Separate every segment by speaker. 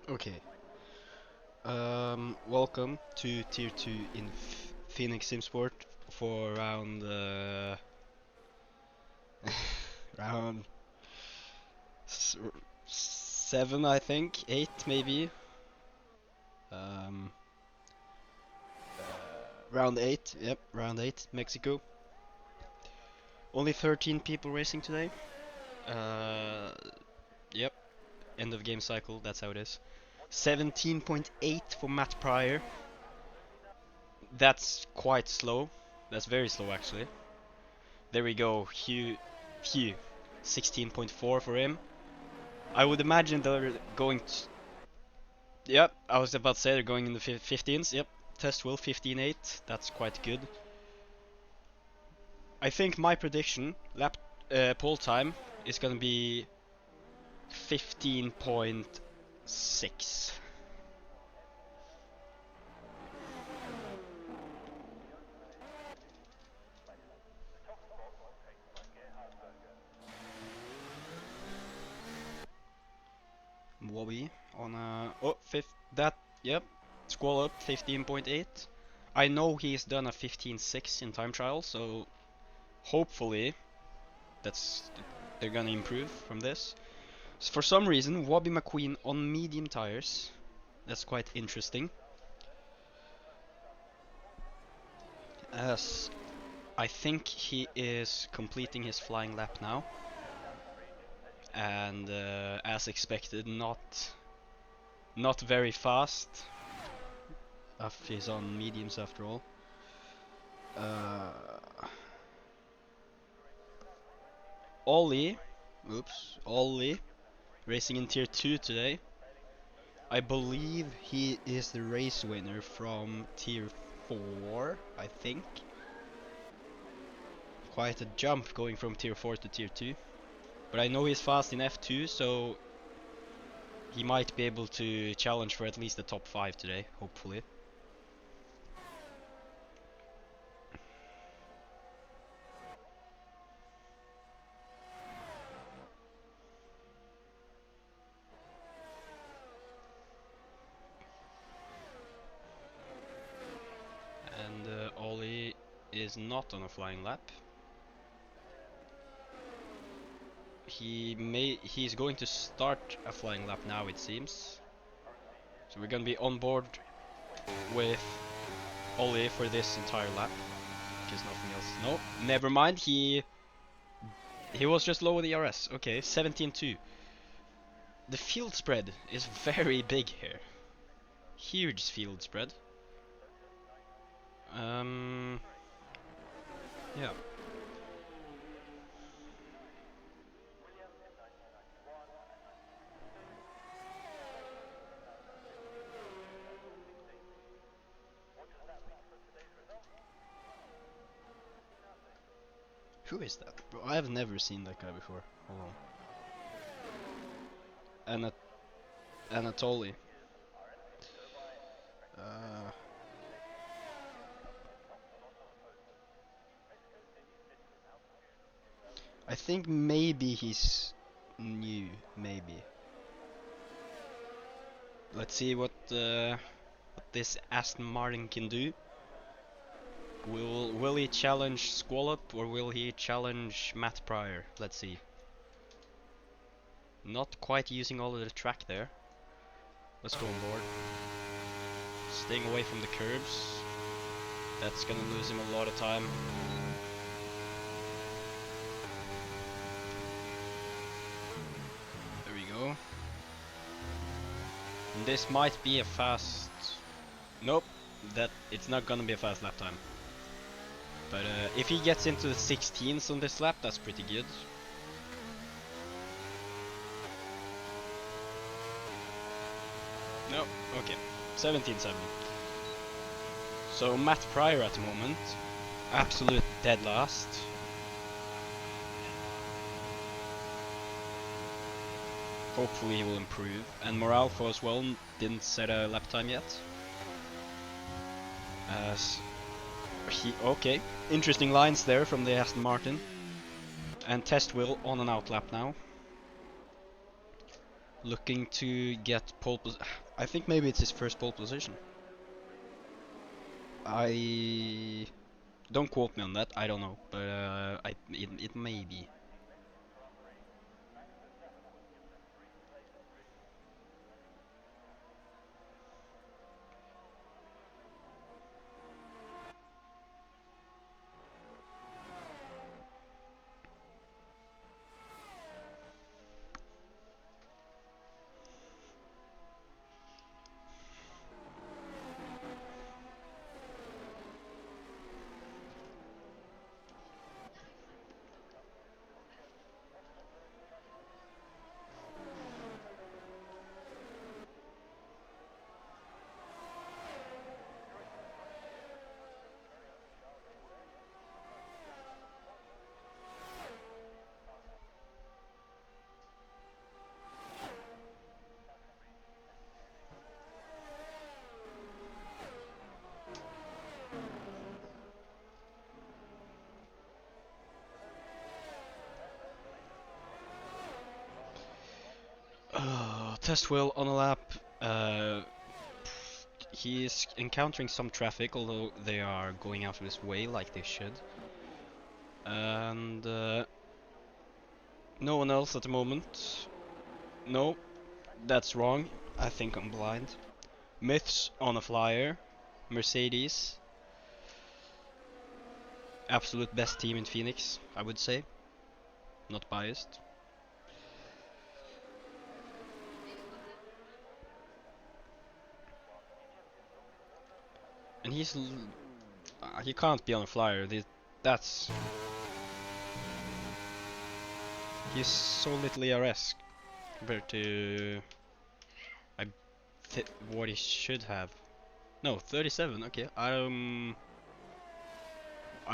Speaker 1: Okay. Welcome to Tier 2 in Phoenix Simsport for round round 7, I think, 8 maybe. Um, Round 8. Yep, round 8, Mexico. Only 13 people racing today. Yep, end of game cycle. That's how it is. 17.8 for Matt Pryor. That's quite slow. That's very slow actually. There we go. Hugh. 16.4 for him. I would imagine they're going to... Yep, I was about to say they're going in the 15s. Yep, test will 15.8. That's quite good. I think my prediction, pole time, is gonna be 15.6. Wobby on a... Oh, that, yep. Squall up, 15.8. I know he's done a 15.6 in time trial, so hopefully that's they're gonna improve from this. So for some reason, Wobby McQueen on medium tires. That's quite interesting. As I think he is completing his flying lap now, and as expected, not very fast. If he's on mediums after all. Uh, Ollie, racing in tier 2 today. I believe he is the race winner from tier 4, I think. Quite a jump going from tier 4 to tier 2. But I know he's fast in F2, so he might be able to challenge for at least the top 5 today, hopefully. And Ollie is not on a flying lap. He's going to start a flying lap now, it seems. So we're gonna be on board with Ollie for this entire lap. Because nothing else. No, never mind. He was just low with the RS. Okay, 17.2. The field spread is very big here. Huge field spread. Yeah. Who is that? Bro, I have never seen that guy before. Hold on. Anatoly. Uh, I think maybe he's new. Maybe. Let's see what this Aston Martin can do. Will he challenge Squallop or will he challenge Matt Pryor? Let's see. Not quite using all of the track there. Let's go on board. Staying away from the curbs. That's gonna lose him a lot of time. There we go. And this might be a fast... Nope, it's not gonna be a fast lap time. But if he gets into the 16s on this lap, that's pretty good. No, okay. 17.7. So Matt Pryor at the moment, absolute dead last. Hopefully he will improve. And Moralfo as well didn't set a lap time yet. Okay, interesting lines there from the Aston Martin. And test will on an out lap now. looking to get I think maybe it's his first pole position. I don't quote me on that. I don't know, but it may be. Test wheel on a lap. He is encountering some traffic, although they are going out of his way like they should. And no one else at the moment. No, that's wrong. I think I'm blind. Myths on a flyer. Mercedes. Absolute best team in Phoenix, I would say. Not biased. And he can't be on a flyer. That's he's so little ERS compared to what he should have. No, 37. Okay. I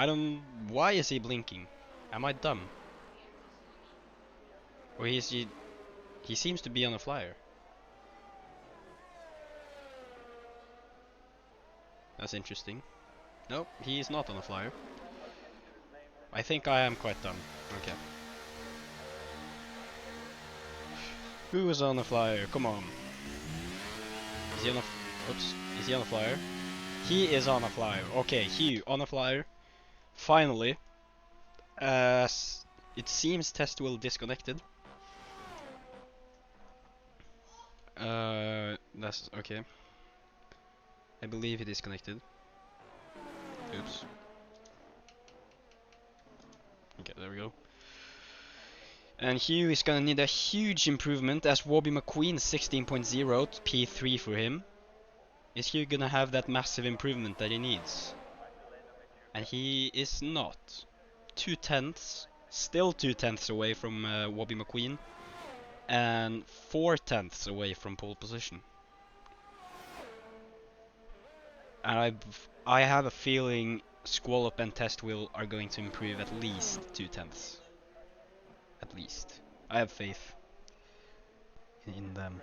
Speaker 1: don't. Why is he blinking? Am I dumb? Or he seems to be on a flyer. That's interesting. Nope, he is not on a flyer. I think I am quite dumb. Okay. Who is on a flyer? Come on. Is he on a... Oops. Is he on a flyer? He is on a flyer. Okay, Hugh on a flyer. Finally. It seems test will disconnected. That's okay. I believe he disconnected. Oops. Okay, there we go. And Hugh is gonna need a huge improvement as Wobby McQueen 16.0 P3 for him. Is Hugh gonna have that massive improvement that he needs? And he is not. 2/10, still 2/10 away from Wobby McQueen, and 4/10 away from pole position. And I have a feeling Squallop and Test Wheel are going to improve at least 2/10. At least. I have faith in them.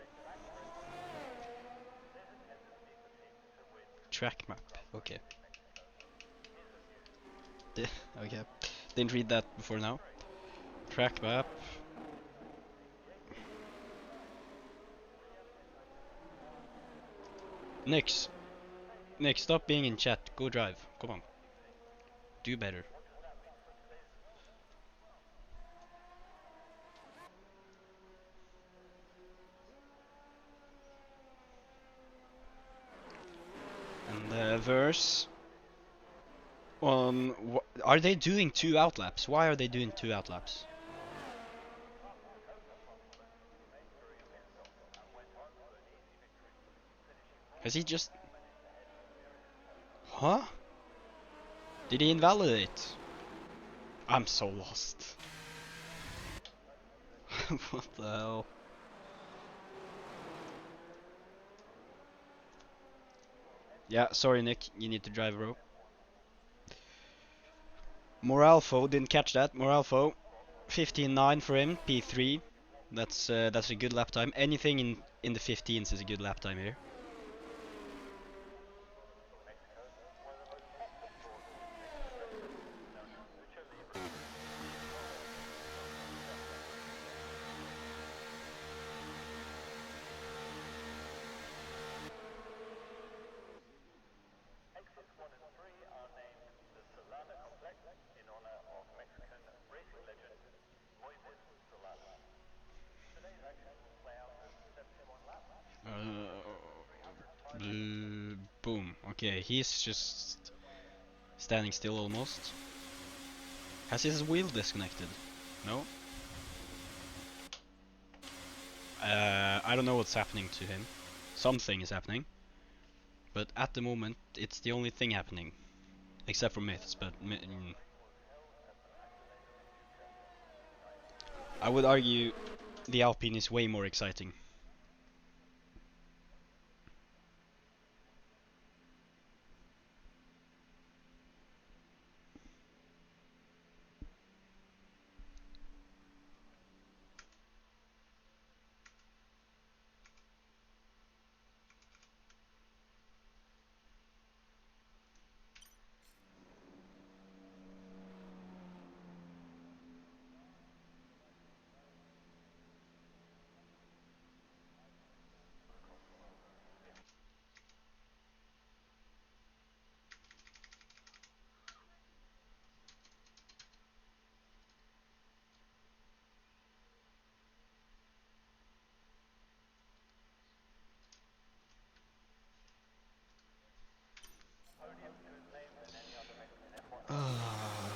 Speaker 1: Track map. Okay. Okay. Didn't read that before now. Track map. Nix, stop being in chat. Go drive. Come on. Do better. And verse on. Are they doing 2 outlaps? Why are they doing 2 outlaps? Has he just... Huh? Did he invalidate? I'm so lost. What the hell? Yeah, sorry Nick, you need to drive bro. Moralfo didn't catch that. Moralfo, 15.9 for him, P3. That's a good lap time. Anything in the 15s is a good lap time here. Boom. Okay, he's just standing still almost. Has his wheel disconnected? No? I don't know what's happening to him. Something is happening. But at the moment, it's the only thing happening. Except for myths, but I would argue the Alpine is way more exciting.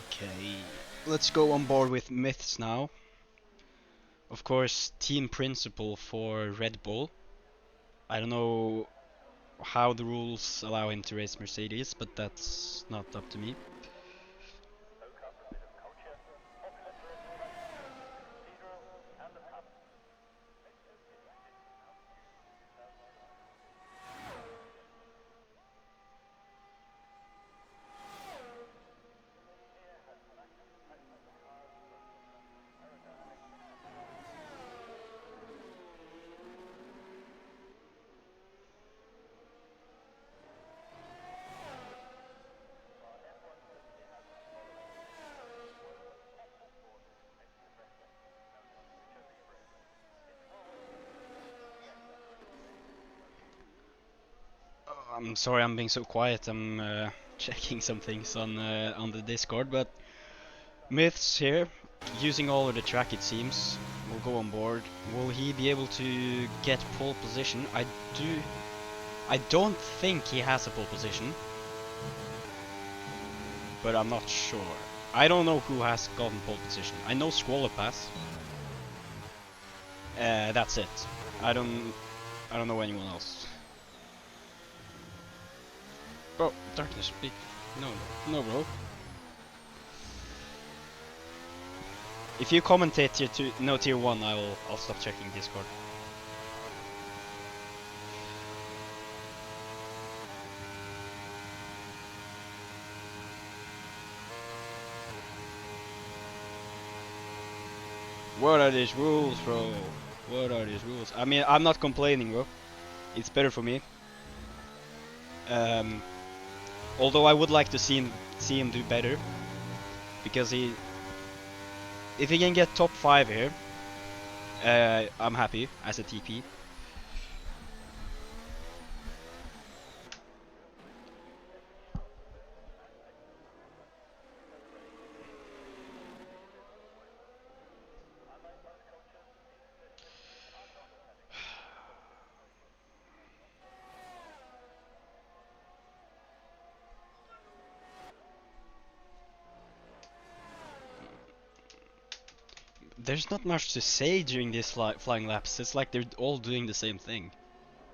Speaker 1: Okay, let's go on board with myths now. Of course, team principal for Red Bull. I don't know how the rules allow him to race Mercedes, but that's not up to me. I'm sorry I'm being so quiet. I'm checking some things on the Discord, but myths here, using all of the track it seems, will go on board. Will he be able to get pole position? I don't think he has a pole position, but I'm not sure. I don't know who has gotten pole position. I know Squall Pass. That's it. I don't know anyone else. Bro, darkness, speak. No, bro. If you commentate tier 1, I'll stop checking Discord. What are these rules, bro? What are these rules? I mean, I'm not complaining, bro. It's better for me. Although I would like to see him do better, because if he can get top 5 here, I'm happy as a TP. There's not much to say during these flying laps. It's like they're all doing the same thing.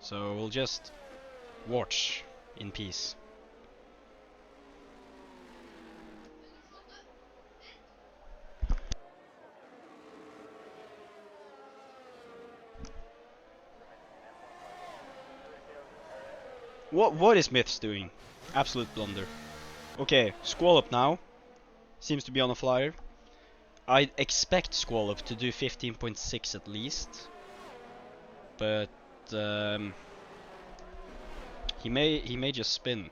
Speaker 1: So we'll just watch in peace. What is Myths doing? Absolute blunder. Okay, Squall Up now. Seems to be on a flyer. I expect Squall Up to do 15.6 at least. But he may just spin.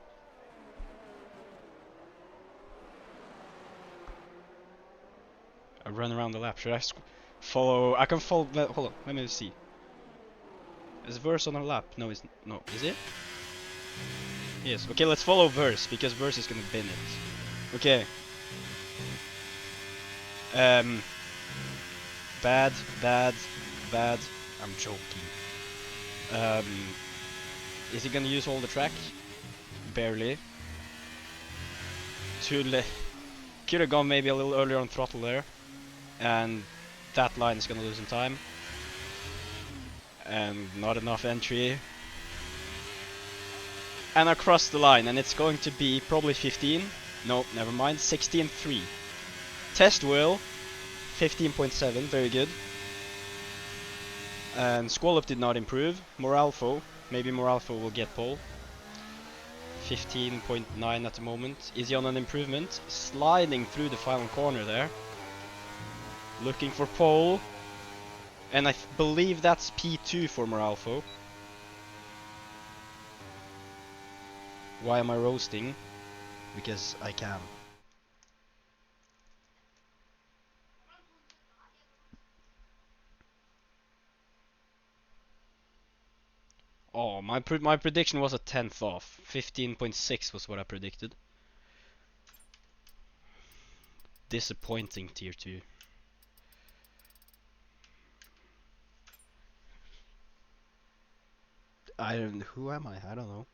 Speaker 1: I run around the lap. Should I follow? I can follow. Hold on, let me see. Is Verse on a lap? No, is it? Yes. Okay, let's follow Verse because Verse is gonna bin it. Okay. Bad. I'm joking. Um, is he gonna use all the track? Barely. Could have gone maybe a little earlier on throttle there, and that line is gonna lose some time. And not enough entry. And across the line, and it's going to be probably 15. No, never mind. 16.3. Test wheel, 15.7. Very good. And Squallop did not improve. Moralfo, maybe Moralfo will get pole. 15.9 at the moment. Is he on an improvement? Sliding through the final corner there. Looking for pole. And I believe that's P2 for Moralfo. Why am I roasting? Because I can. Oh, my prediction was a tenth off. 15.6 was what I predicted. Disappointing tier 2. Who am I? I don't know.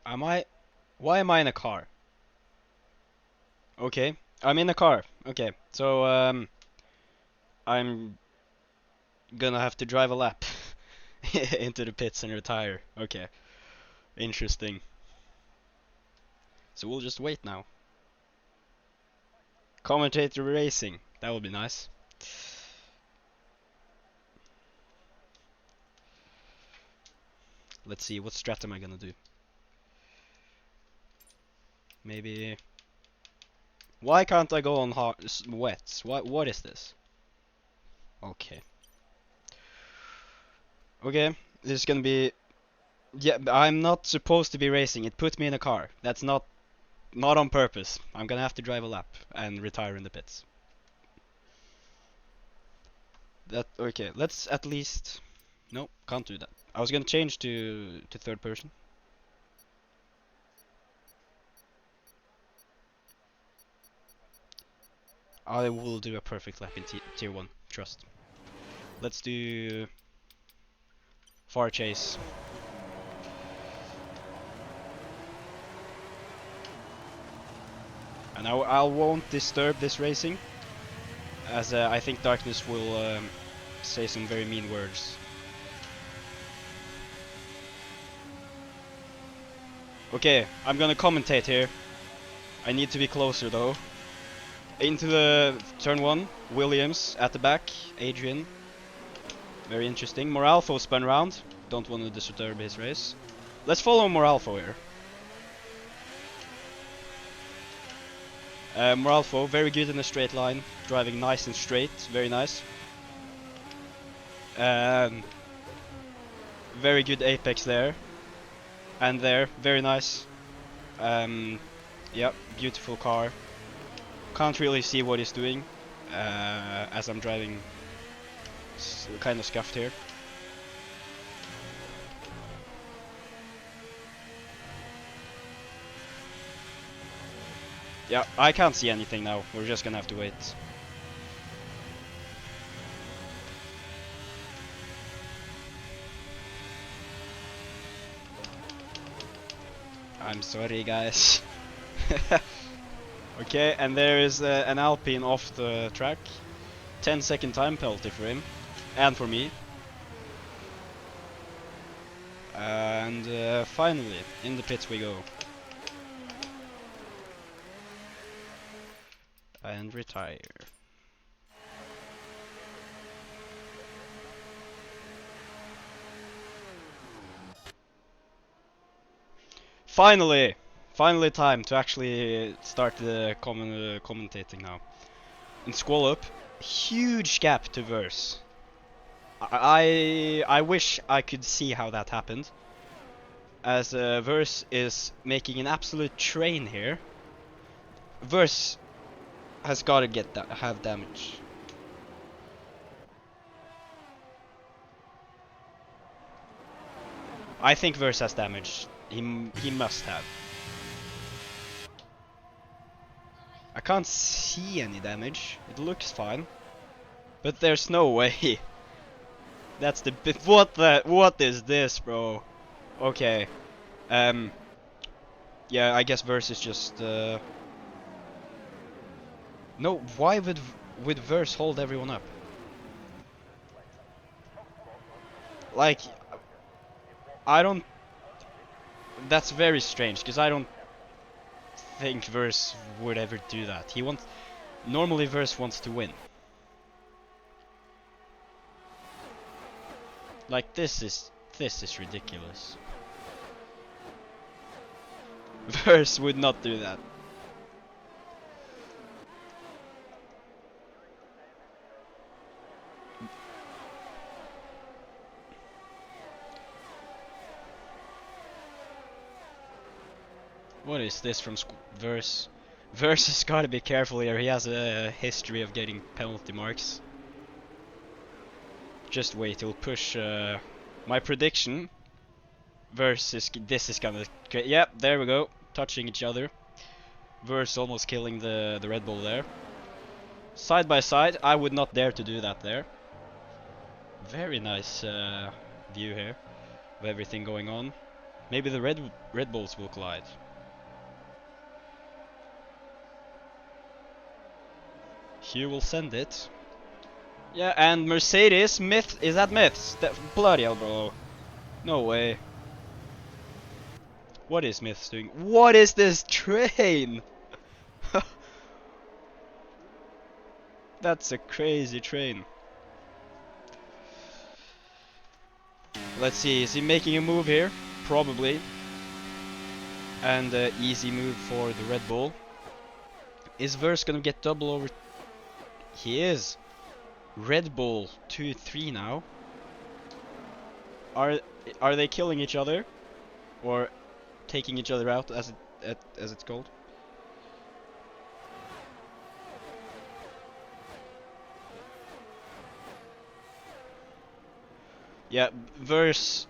Speaker 1: Am I? Why am I in a car? Okay, I'm in a car. Okay, so I'm gonna have to drive a lap into the pits and retire. Okay, interesting. So we'll just wait now. Commentator racing. That would be nice. Let's see, what strat am I gonna do? Maybe... Why can't I go on wets? What is this? Okay. Okay, this is gonna be... Yeah, I'm not supposed to be racing. It put me in a car. That's not on purpose. I'm gonna have to drive a lap and retire in the pits. Okay, let's at least... No, can't do that. I was gonna change to third person. I will do a perfect lap in tier 1, trust. Let's do... Far chase. And I won't disturb this racing, as I think Darkness will say some very mean words. Okay, I'm gonna commentate here. I need to be closer though. Into the turn 1, Williams at the back, Adrian. Very interesting. Moralfo spun round. Don't want to disturb his race. Let's follow Moralfo here. Moralfo, very good in a straight line. Driving nice and straight, very nice. Very good apex there. And there, very nice. Yep, beautiful car. Can't really see what he's doing, as I'm driving kind of scuffed here. Yeah, I can't see anything now. We're just gonna have to wait. I'm sorry, guys. Okay, and there is an Alpine off the track. 10-second time penalty for him, and for me. And finally, in the pits we go. And retire. Finally! Finally time to actually start the commentating now. In Squall Up, huge gap to Verse. I wish I could see how that happened, as Verse is making an absolute train here. Verse has got to have damage. I think Verse has damage. He must have. I can't see any damage. It looks fine, but there's no way. That's the bit. What is this, bro? Okay. Yeah, I guess Verse is just. No, why would Verse hold everyone up? Like, I don't. That's very strange, because I don't think Verse would ever do that. Normally Verse wants to win. Like, this is ridiculous. Verse would not do that. What is this from Verse? Verse has got to be careful here. He has a history of getting penalty marks. Just wait, he'll push. My prediction. Verse is. This is gonna. Yep, there we go. Touching each other. Verse almost killing the Red Bull there. Side by side, I would not dare to do that there. Very nice view here of everything going on. Maybe the Red Bulls will collide. Hugh will send it. Yeah, and Mercedes, Myth, is that Myths? Bloody hell, bro. No way. What is Myths doing? What is this train? That's a crazy train. Let's see, is he making a move here? Probably. And easy move for the Red Bull. Is Verse gonna get double over? He is. Red Bull 2-3 now. Are they killing each other, or taking each other out, as it's called? Yeah, Verse.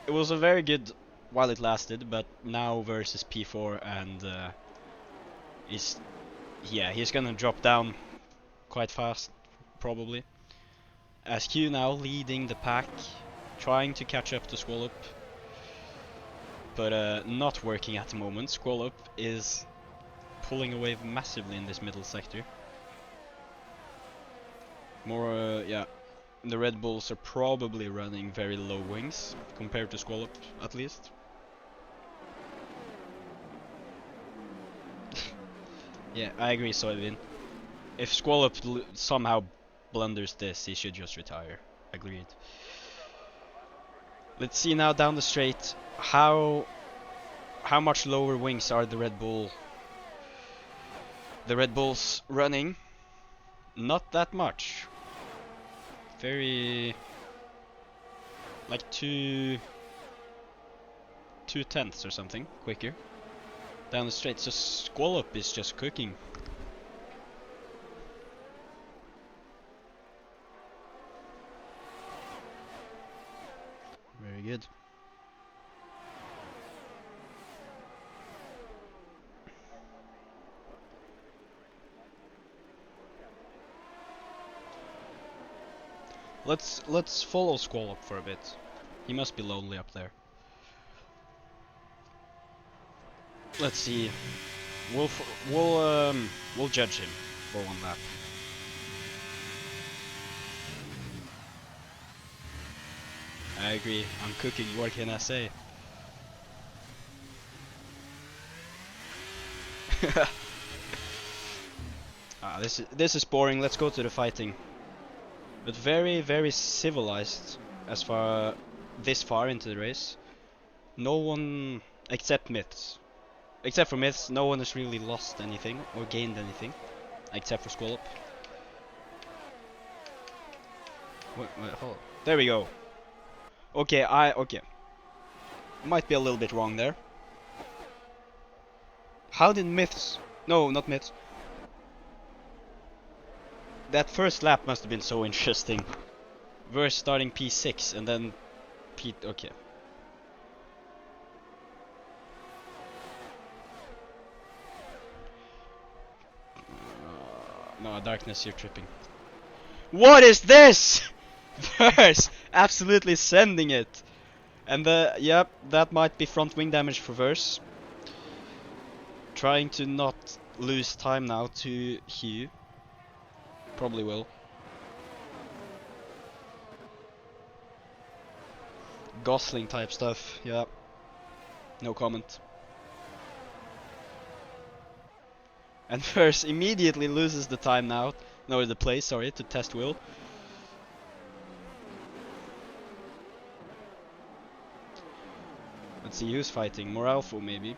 Speaker 1: It was a very good while it lasted, but now Verse is P4 and he's gonna drop down quite fast, probably. As Q now leading the pack, trying to catch up to Squall Up, but not working at the moment. Squall Up is pulling away massively in this middle sector. More, yeah, the Red Bulls are probably running very low wings compared to Squall Up, at least. Yeah, I agree, Soyvin. If Squall Up somehow blunders this, he should just retire. Agreed. Let's see now down the straight how much lower wings are the Red Bulls running. Not that much. Very like 2/10 or something quicker down the straight. So Squall Up is just cooking. Very good. Let's follow Squall Up for a bit. He must be lonely up there. Let's see. We'll judge him for one lap. I agree. I'm cooking. What can I say? This is boring. Let's go to the fighting. But very civilized as far this far into the race. No one Except myths. Except for myths, no one has really lost anything or gained anything, except for Squallop. Wait, hold on. There we go. Okay, okay. Might be a little bit wrong there. How did myths? No, not myths. That first lap must have been so interesting. We're starting P6 and then P. Okay. No, darkness, you're tripping. What is this? Verse absolutely sending it. And yep, that might be front wing damage for Verse. Trying to not lose time now to Hugh. Probably will. Gosling type stuff, yeah. No comment. And Verse immediately loses the time now. No, the place, sorry, to test Will. Let's see who's fighting. Moralfo maybe.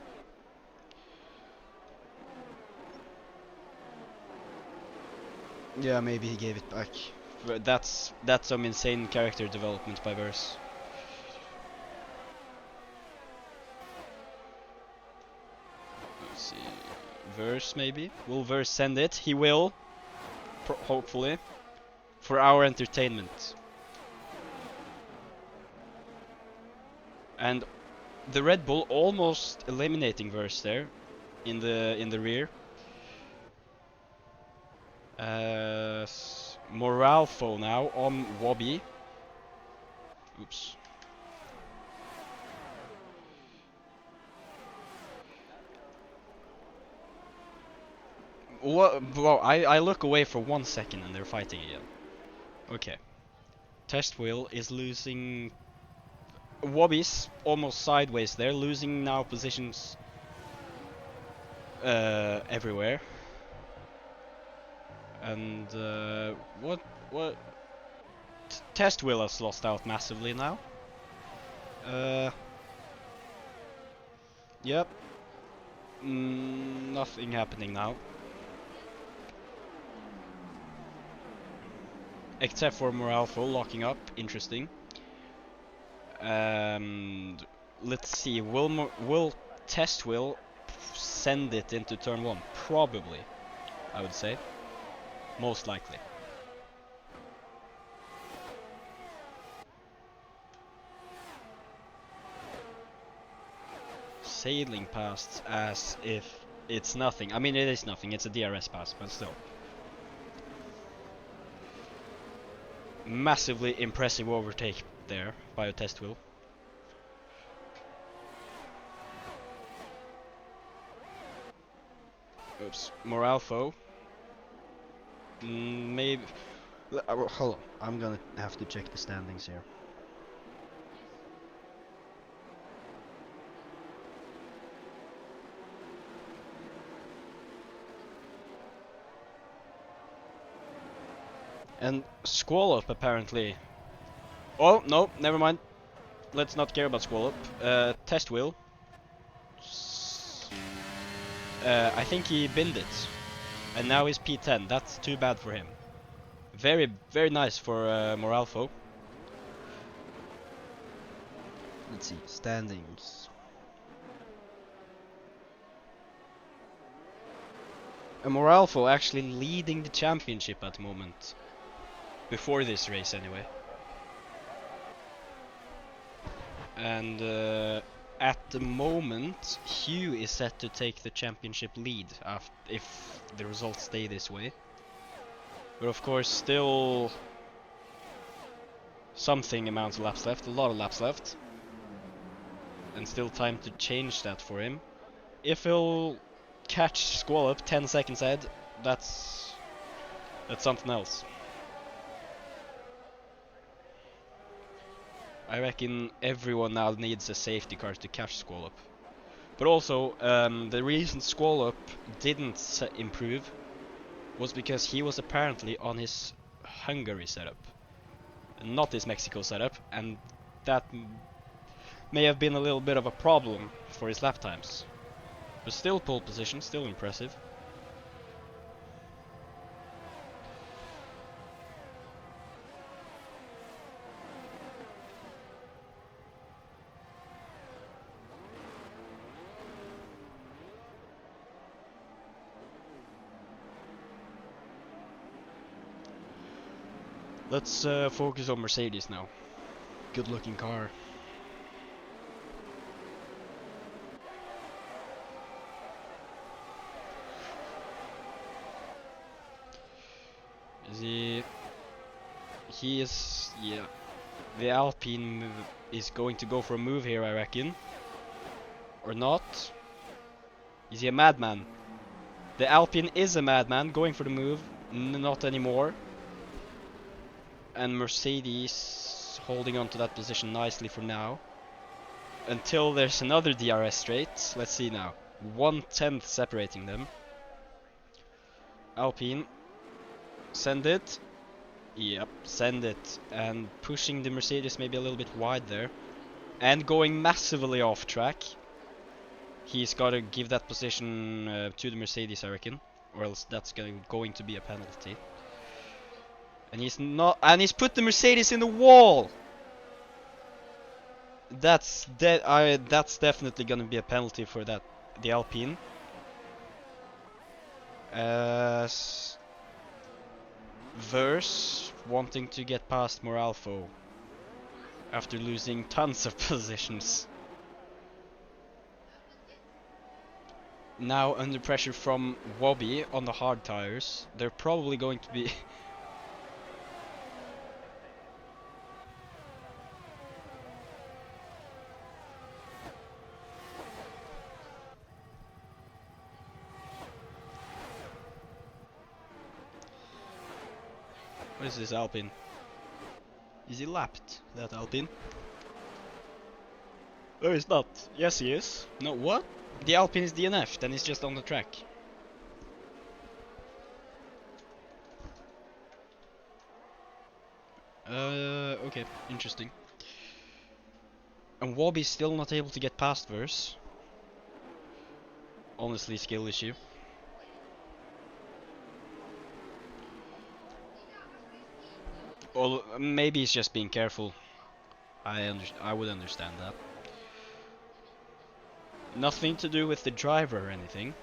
Speaker 1: Yeah, maybe he gave it back. But that's some insane character development by Verse. Let's see. Verse maybe? Will Verse send it? He will. Hopefully. For our entertainment. And the Red Bull almost eliminating Verse there in the rear. Moralfo now on Wobby. Oops. Well, I look away for 1 second and they're fighting again. Okay. Test Wheel is losing. Wobby's almost sideways there, losing now positions everywhere. And what Test Wheel has lost out massively now. Yep. Nothing happening now. Except for Moralfo locking up, interesting. Let's see, will Test Will send it into turn 1? Probably, I would say. Most likely. Sailing past as if it's nothing. I mean, it is nothing, it's a DRS pass, but still. Massively impressive overtake there by a Test Wheel. Oops, Moralfo. Maybe. Hold on, I'm gonna have to check the standings here. And Squallop apparently. Oh no, never mind. Let's not care about Squallop. Test Wheel. I think he binned it, and now he's P10. That's too bad for him. Very, very nice for Moralfo. Let's see, standings. Moralfo actually leading the championship at the moment. Before this race, anyway. And at the moment, Hugh is set to take the championship lead if the results stay this way. But of course, still something amount of laps left, a lot of laps left. And still time to change that for him. If he'll catch Squallop 10 seconds ahead, that's something else. I reckon everyone now needs a safety car to catch Squallop. But also, the reason Squallop didn't improve was because he was apparently on his Hungary setup, not his Mexico setup, and that may have been a little bit of a problem for his lap times. But still pole position, still impressive. Let's focus on Mercedes now. Good looking car. He is, yeah. The Alpine is going to go for a move here, I reckon. Or not. Is he a madman? The Alpine is a madman, going for the move. Not anymore. And Mercedes holding on to that position nicely for now. Until there's another DRS straight. Let's see now. 1/10 separating them. Alpine. Send it. Yep, send it. And pushing the Mercedes maybe a little bit wide there. And going massively off track. He's got to give that position to the Mercedes, I reckon. Or else that's going to be a penalty. And he's not. And he's put the Mercedes in the wall! That's definitely gonna be a penalty for that. The Alpine. Verse wanting to get past Moralfo after losing tons of positions. Now under pressure from GOVEE on the hard tires. They're probably going to be What is this Alpine? Is he lapped, that Alpine? Oh, he's not. Yes, he is. No, what? The Alpine is DNF, then he's just on the track. Okay, interesting. And GOVEE's still not able to get past Verse. Honestly, skill issue. Or maybe he's just being careful. I would understand that. Nothing to do with the driver or anything.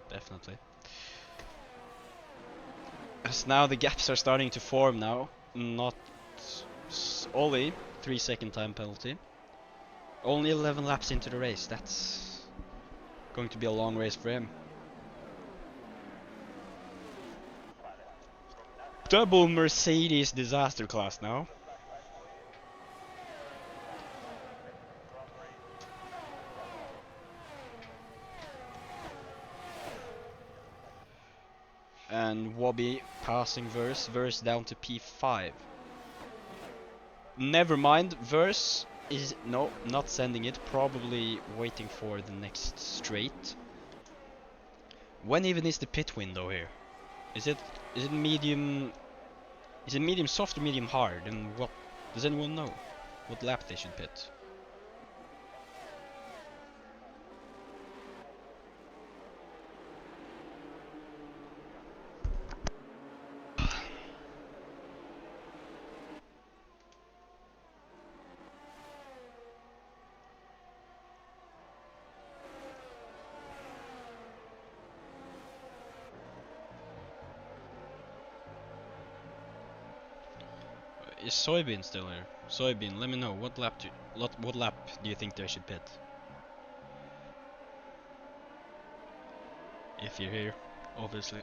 Speaker 1: Definitely. As now the gaps are starting to form now. Not Ollie, 3-second time penalty. Only 11 laps into the race. That's going to be a long race for him. Double Mercedes disaster class now. And GOVEE passing Verse down to P5. Never mind, Verse is not sending it, probably waiting for the next straight. When even is the pit window here? Is it medium? Is it medium soft or medium hard? And what does anyone know? What lap they should pit? Is Soybean still here? Soybean, let me know what lap do you think they should pit? If you're here, obviously.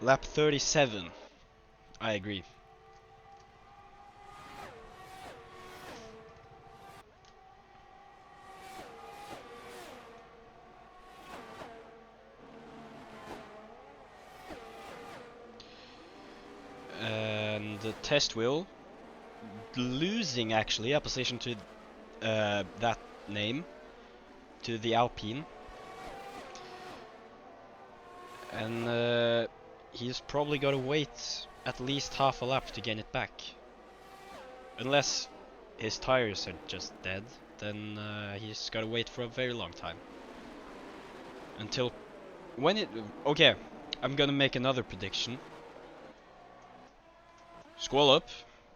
Speaker 1: Lap 37. I agree. And the test wheel losing actually a position to that name, to the Alpine. And he's probably gotta wait at least half a lap to gain it back. Unless his tires are just dead, then he's gotta wait for a very long time. Until when it... Okay, I'm gonna make another prediction. Squall Up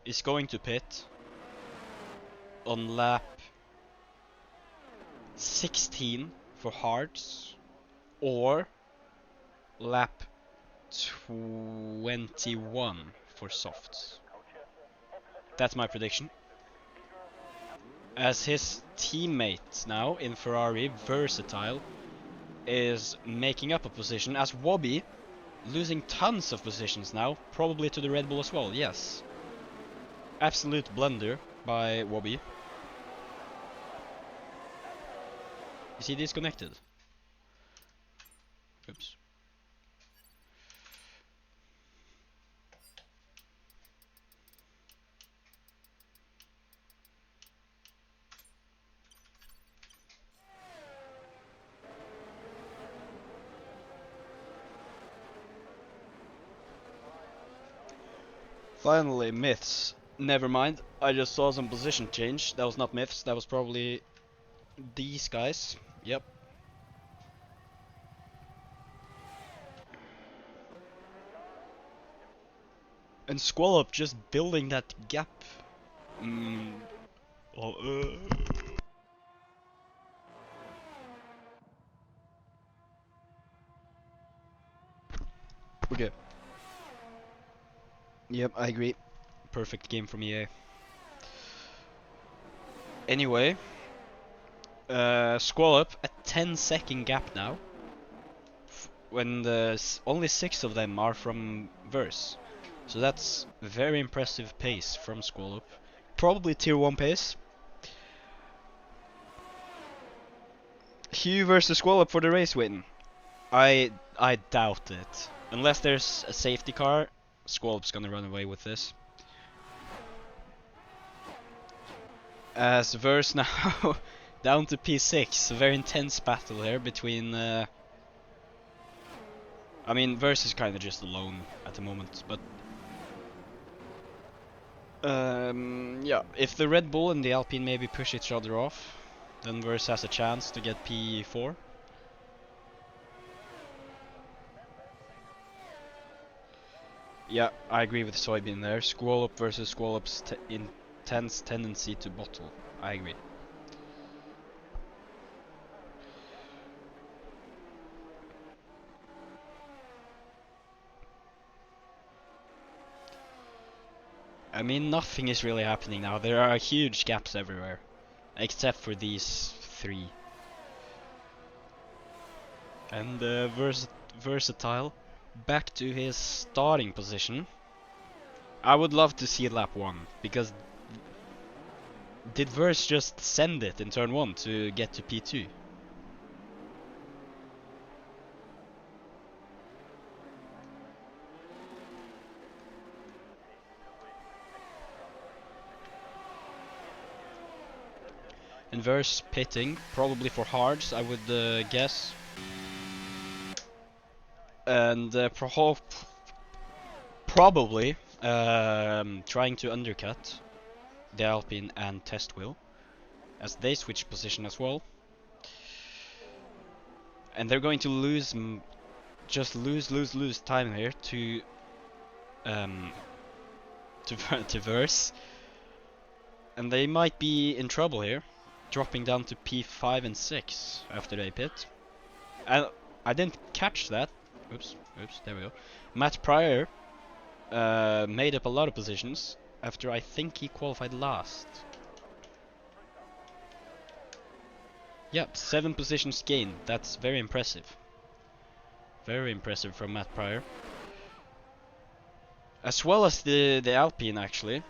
Speaker 1: is going to pit on lap 16 for hards, or lap 21 for softs. That's my prediction. As his teammate now in Ferrari, Versatile, is making up a position, as GOVEE losing tons of positions now, probably to the Red Bull as well, yes. Absolute blunder by GOVEE. Is he disconnected? Oops. Finally, myths. Never mind, I just saw some position change. That was not myths, that was probably these guys. Yep. And Squall Up just building that gap. Oh, Okay. Yep, I agree. Perfect game from EA. Anyway, Squall Up a 10-second gap now. When only 6 of them are from Verse. So that's very impressive pace from Squall Up. Probably tier 1 pace. Hugh versus Squall Up for the race win. I doubt it. Unless there's a safety car, Squall Up's gonna run away with this. As Verse now down to P6, a very intense battle here between... I mean, Verse is kind of just alone at the moment, but... yeah, if the Red Bull and the Alpine maybe push each other off, then Verse has a chance to get P4. Yeah, I agree with Soybean there. Squall Up versus Squall Up's intense tendency to bottle. I agree. I mean, nothing is really happening now. There are huge gaps everywhere, except for these 3. And Versatile back to his starting position. I would love to see lap 1, because did Verse just send it in turn 1 to get to P2? And Verse pitting, probably for hards, I would guess. And probably trying to undercut the Alpine and Test Wheel, as they switch position as well. And they're going to lose, just lose time here to Verse. And they might be in trouble here, dropping down to P5 and 6 after they pit. And I didn't catch that. Oops, there we go. Matt Pryor made up a lot of positions after I think he qualified last. Yep, 7 positions gained. That's very impressive. Very impressive from Matt Pryor. As well as the Alpine, actually.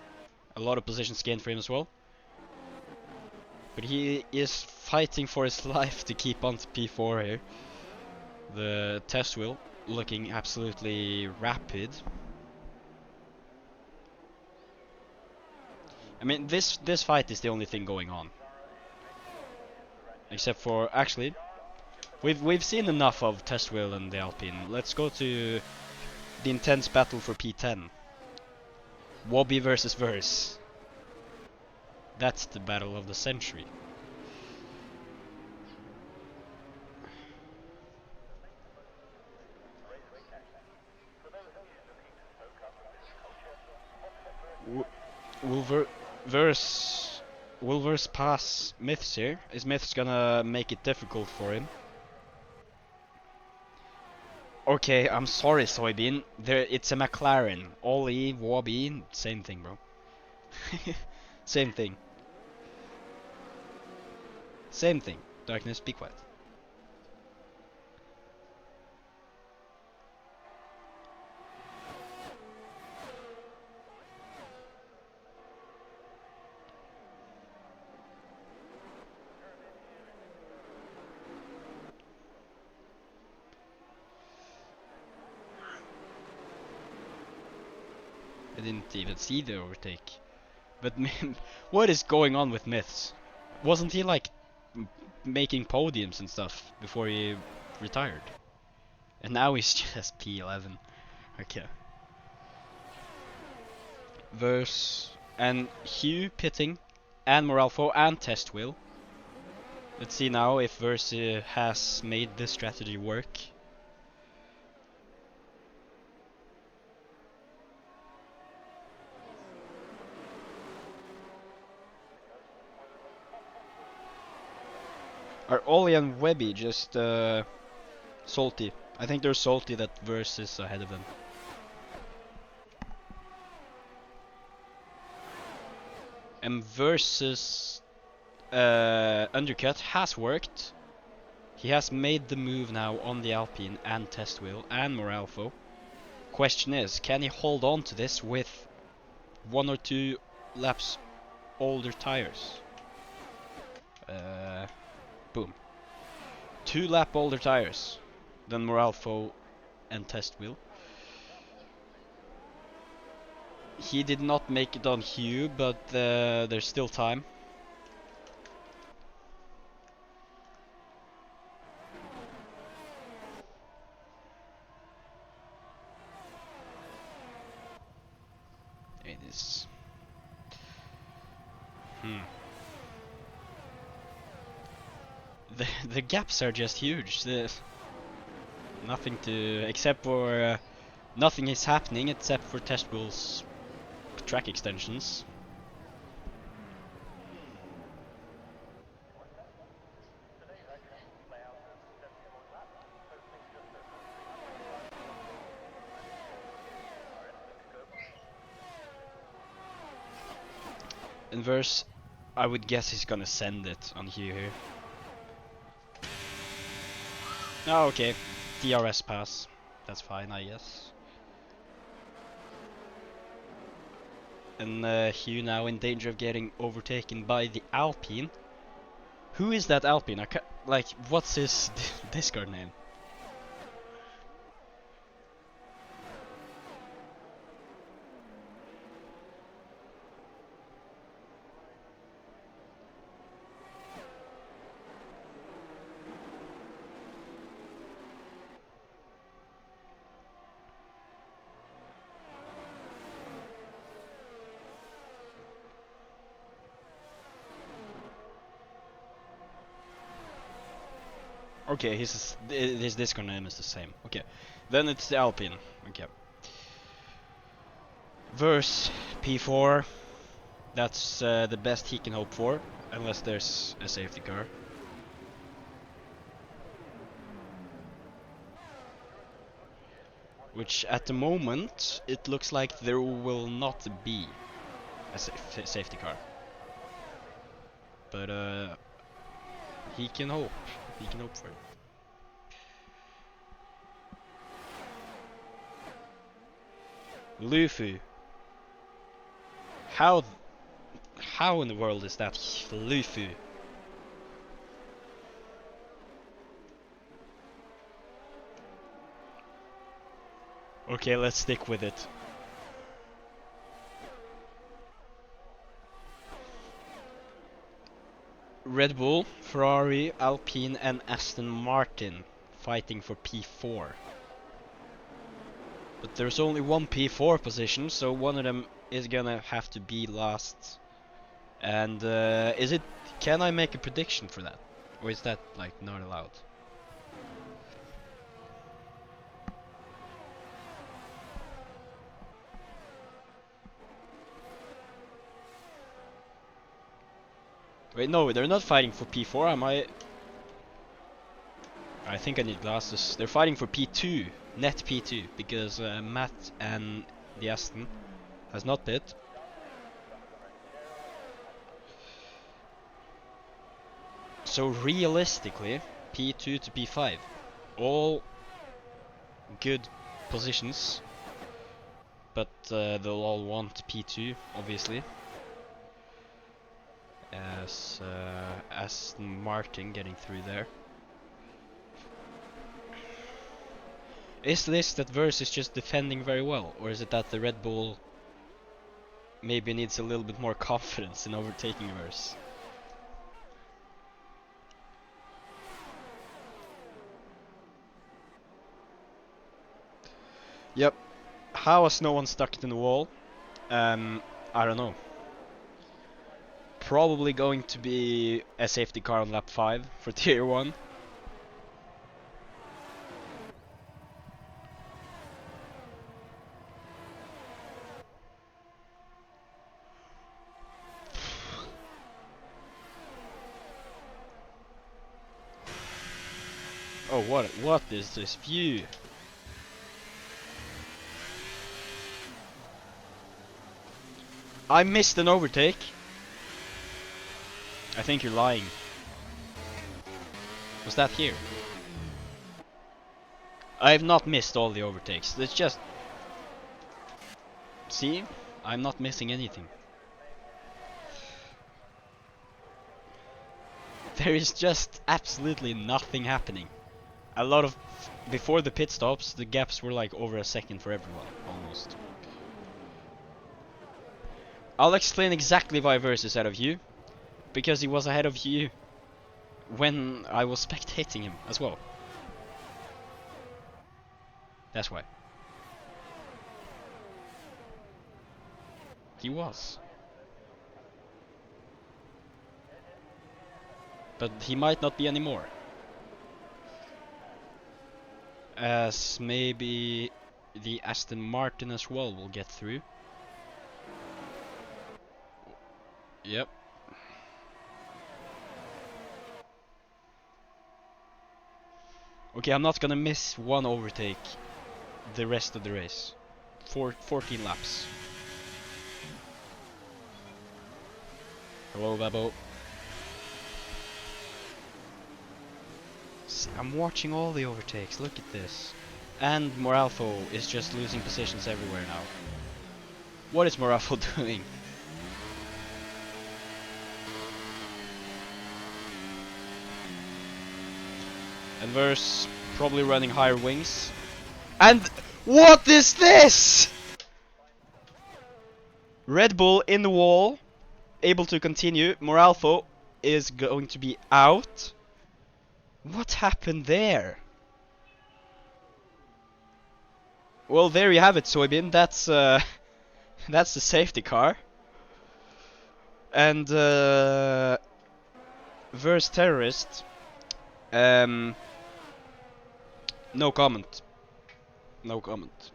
Speaker 1: A lot of positions gained for him as well. But he is fighting for his life to keep on to P4 here. The Test Wheel looking absolutely rapid. I mean, this fight is the only thing going on. Except for, actually, we've seen enough of Test Wheel and the Alpine. Let's go to the intense battle for P10. Wobby versus Verse. That's the battle of the century. Will Verse pass Myths here? Is Myths gonna make it difficult for him? Okay, I'm sorry, Soybean. It's a McLaren. Ollie, Wobby, same thing, bro. Same thing. Same thing. Darkness, be quiet. I didn't even see the overtake. But what is going on with Myths? Wasn't he like making podiums and stuff before he retired? And now he's just P11. Okay. Verse and Hugh pitting and Moralfo and Test Wheel. Let's see now if Verse has made this strategy work. Are Ollie and Webby just salty? I think they're salty that Verse is ahead of them. And Verse's undercut has worked. He has made the move now on the Alpine and Test Wheel and Moralfo. Question is, can he hold on to this with 1 or 2 laps older tires? Boom. 2 lap older tires than Moralfo and Test Wheel. He did not make it on Hugh, but there's still time. It is. The gaps are just huge. Nothing to, except for nothing is happening except for Test Wheel's track extensions. In Verse, I would guess he's gonna send it on Hugh here. Oh, okay. DRS pass. That's fine, I guess. And Hugh now in danger of getting overtaken by the Alpine. Who is that Alpine? Like, what's his discard name? Okay, his discard name is the same. Okay, then it's the Alpine. Okay. Verse P4. That's the best he can hope for, unless there's a safety car. Which at the moment, it looks like there will not be a safety car. But he can hope. He can hope for it. Lufu. How in the world is that Lufu? Okay, let's stick with it. Red Bull, Ferrari, Alpine, and Aston Martin fighting for P4. But there's only one P4 position, so one of them is gonna have to be last. And is it? Can I make a prediction for that, or is that like not allowed? Wait, no, they're not fighting for P4. Am I? I think I need glasses. They're fighting for P2, net P2, because Matt and the Aston has not pit. So realistically, P2 to P5, all good positions, but they'll all want P2, obviously. As Aston Martin getting through there. Is this that Verse is just defending very well, or is it that the Red Bull maybe needs a little bit more confidence in overtaking Verse? Yep. How is no one stuck in the wall? I don't know. Probably going to be a safety car on lap 5 for tier 1. Oh, what is this view? I missed an overtake. I think you're lying. Was that here? I have not missed all the overtakes. It's just... See? I'm not missing anything. There is just absolutely nothing happening. A lot of... Before the pit stops, the gaps were like over a second for everyone, almost. I'll explain exactly why Verse is ahead of you. Because he was ahead of you when I was spectating him as well. That's why. He was. But he might not be anymore. As maybe the Aston Martin as well will get through. Yep. Okay, I'm not gonna miss one overtake the rest of the race. 14 laps. Hello, Babo. I'm watching all the overtakes, look at this. And Moralfo is just losing positions everywhere now. What is Moralfo doing? And Verse probably running higher wings. And what is this? Red Bull in the wall, able to continue. Moralfo is going to be out. What happened there? Well, there you have it, Soybean. That's that's the safety car. And Verse Terrorist. No comment. No comment.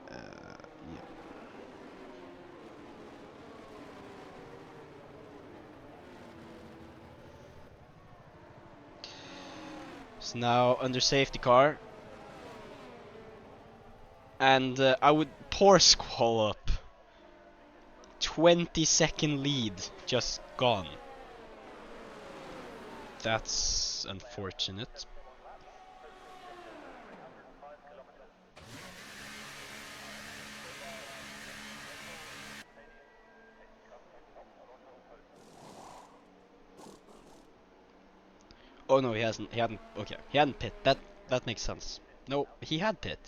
Speaker 1: Yeah. So now under safety car. And I would pour Squall up. 20-second lead just gone. That's unfortunate. Oh no, he hasn't. He hadn't. Okay, he hadn't pit. That makes sense. No, he had pit.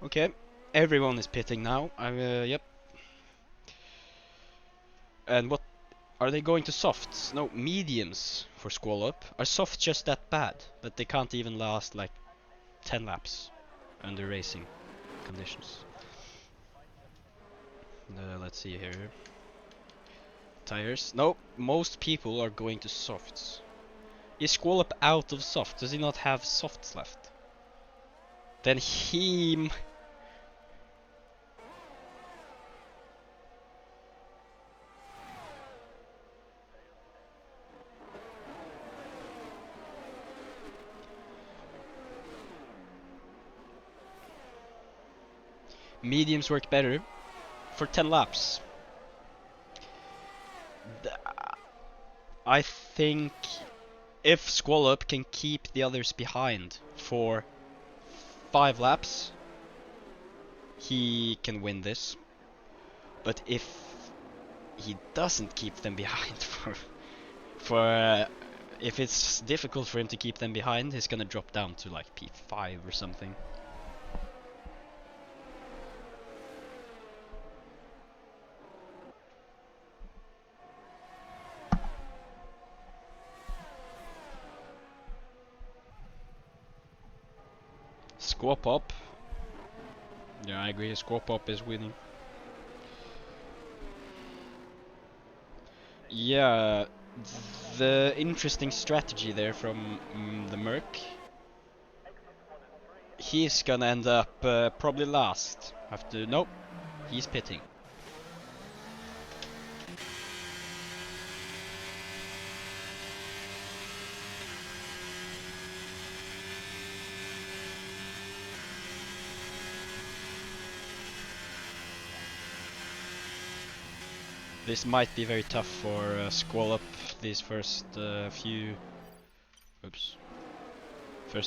Speaker 1: Okay, everyone is pitting now. Yep. And what are they going to softs? No, mediums for Squall Up. Are softs just that bad that they can't even last like 10 laps under racing conditions? Let's see here. Tires. No, most people are going to softs. Is Squall Up out of soft? Does he not have softs left? Then he... Mediums work better for 10 laps. I think if Squall Up can keep the others behind for 5 laps, he can win this. But if he doesn't keep them behind if it's difficult for him to keep them behind, he's gonna drop down to like P5 or something. Squall Pop. Yeah, I agree. Squall Pop is winning. Yeah, the interesting strategy there from the Merc. He's gonna end up probably last. Nope, he's pitting. This might be very tough for Squall Up these first few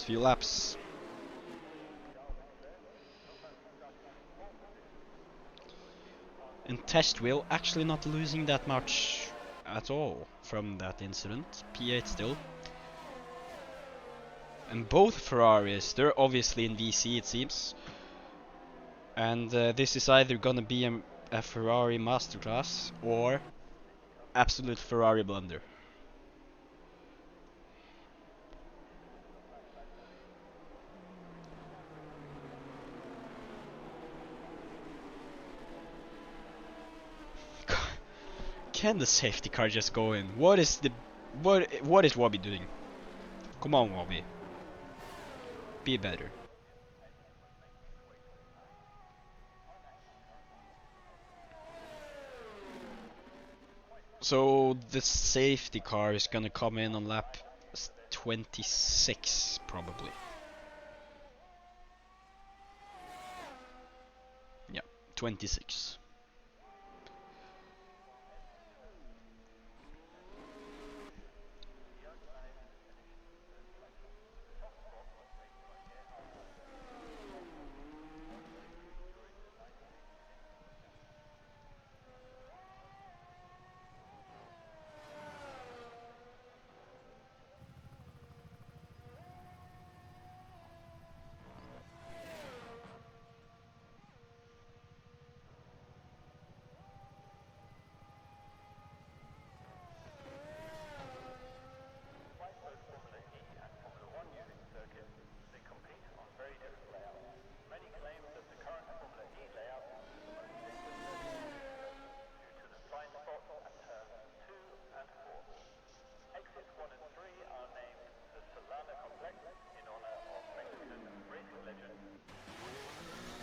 Speaker 1: laps. And Test Wheel actually not losing that much at all from that incident. P8 still. And both Ferraris, they're obviously in VC it seems. And this is either gonna be a Ferrari masterclass or absolute Ferrari blunder. Can the safety car just go in? What is Wobby doing? Come on, Wobby. Be better. So the safety car is gonna come in on lap 26 probably. Yeah, 26.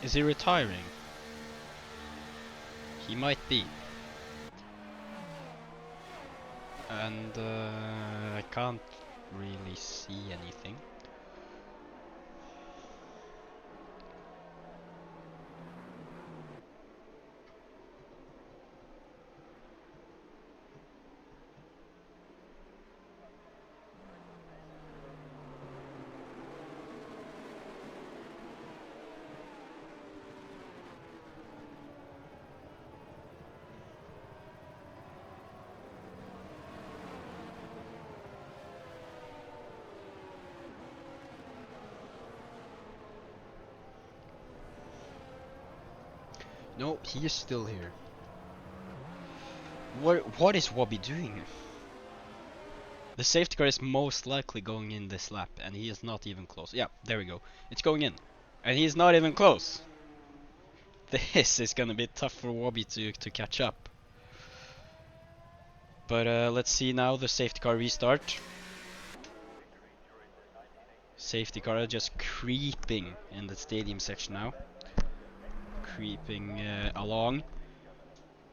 Speaker 1: Is he retiring? He might be. And I can't really see anything. No, he is still here. What is Wobby doing? The safety car is most likely going in this lap, and he is not even close. Yeah, there we go. It's going in, and he's not even close. This is gonna be tough for Wobby to catch up. But let's see now the safety car restart. Safety car just creeping in the stadium section now. Creeping along.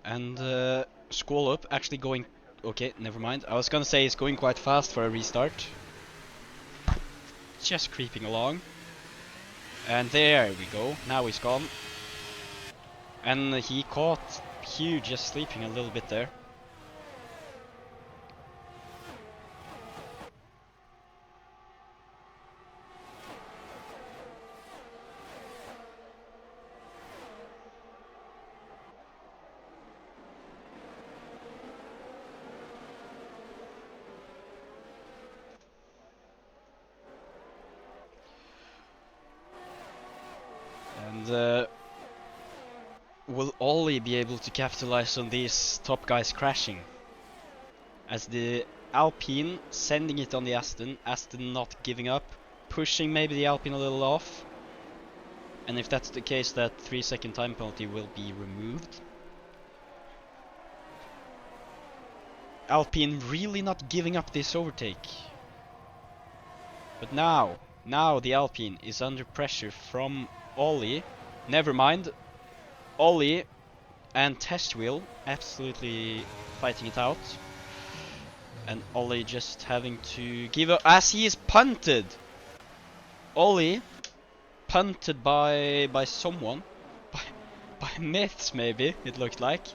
Speaker 1: And Squall Up actually going... Okay, never mind. I was gonna say it's going quite fast for a restart. Just creeping along. And there we go. Now he's gone. And he caught Hugh just sleeping a little bit there. And will Ollie be able to capitalize on these top guys crashing? As the Alpine sending it on the Aston, Aston not giving up, pushing maybe the Alpine a little off. And if that's the case, that 3-second time penalty will be removed. Alpine really not giving up this overtake. But now the Alpine is under pressure from Ollie. Never mind. Ollie and Test Wheel absolutely fighting it out. And Ollie just having to give up as he is punted. Ollie punted by someone. By Myths maybe, it looked like.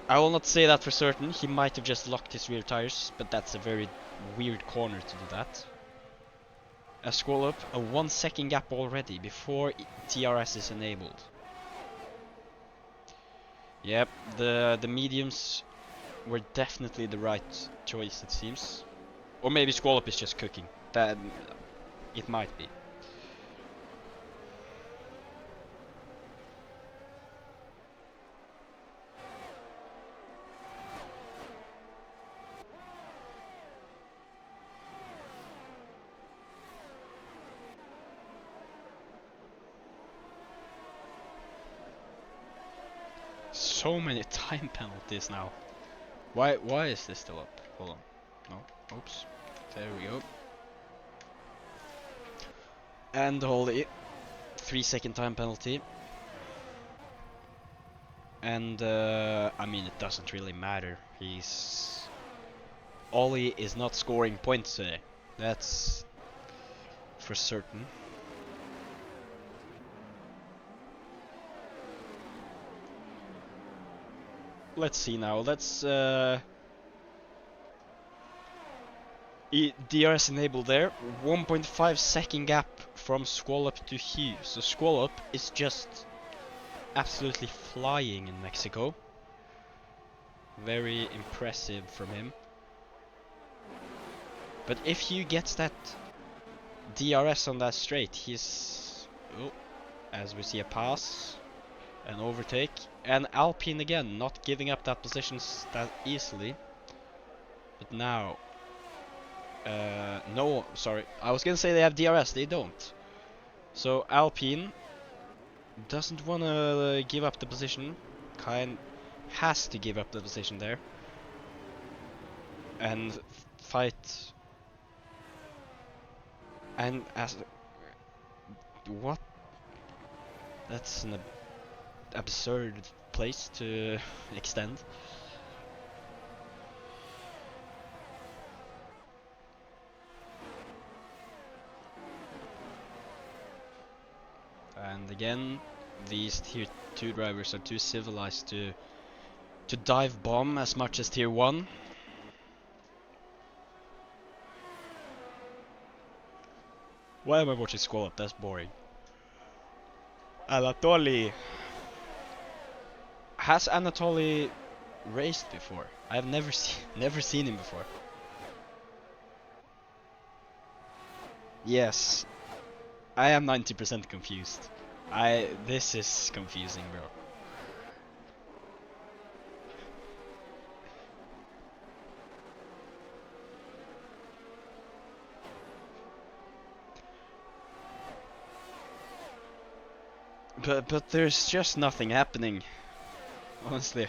Speaker 1: I will not say that for certain. He might have just locked his rear tires, but that's a very weird corner to do that. A Squall Up, a 1 second gap already before TRS is enabled. Yep, the mediums were definitely the right choice, it seems. Or maybe Squall Up is just cooking. That it might be. So many time penalties now. Why is this still up? Hold on. No. Oops. There we go. And Holly, 3-second time penalty. And I mean, it doesn't really matter. Ollie is not scoring points today. That's for certain. Let's see now. Let's DRS enabled there. 1.5 second gap from Squall Up to Hugh. So Squall Up is just absolutely flying in Mexico. Very impressive from him. But if Hugh gets that DRS on that straight, he's... Oh, as we see a pass, an overtake, and Alpine again, not giving up that position that easily. But now... no, sorry. I was gonna say they have DRS, they don't. So Alpine doesn't wanna give up the position. Has to give up the position there. And fight... And as... What? That's an absurd place to extend. And again, these tier 2 drivers are too civilized to dive bomb as much as tier 1. Why am I watching Squall Up? That's boring. Anatoly. Has Anatoly raced before? I have never seen him before. Yes. I am 90% confused. This is confusing, bro. But there's just nothing happening, honestly.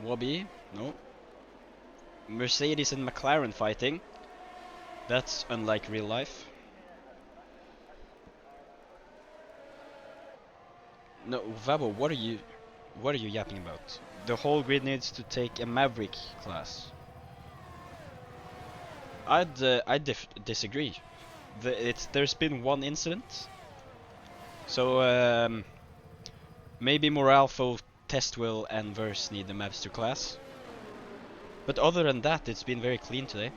Speaker 1: Wobby, no. Mercedes and McLaren fighting. That's unlike real life. No, Vabo, what are you yapping about? The whole grid needs to take a Maverick class. I disagree. There's been one incident, so maybe Moralfo, Testwill, and Verse need the Mavster class. But other than that, it's been very clean today.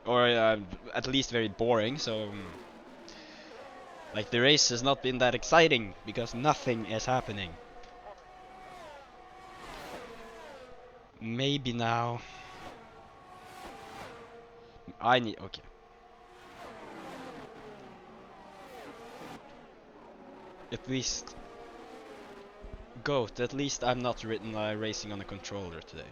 Speaker 1: Or at least very boring, so... like, the race has not been that exciting, because nothing is happening. Maybe now... okay. At least... Goat, at least I'm not racing on a controller today.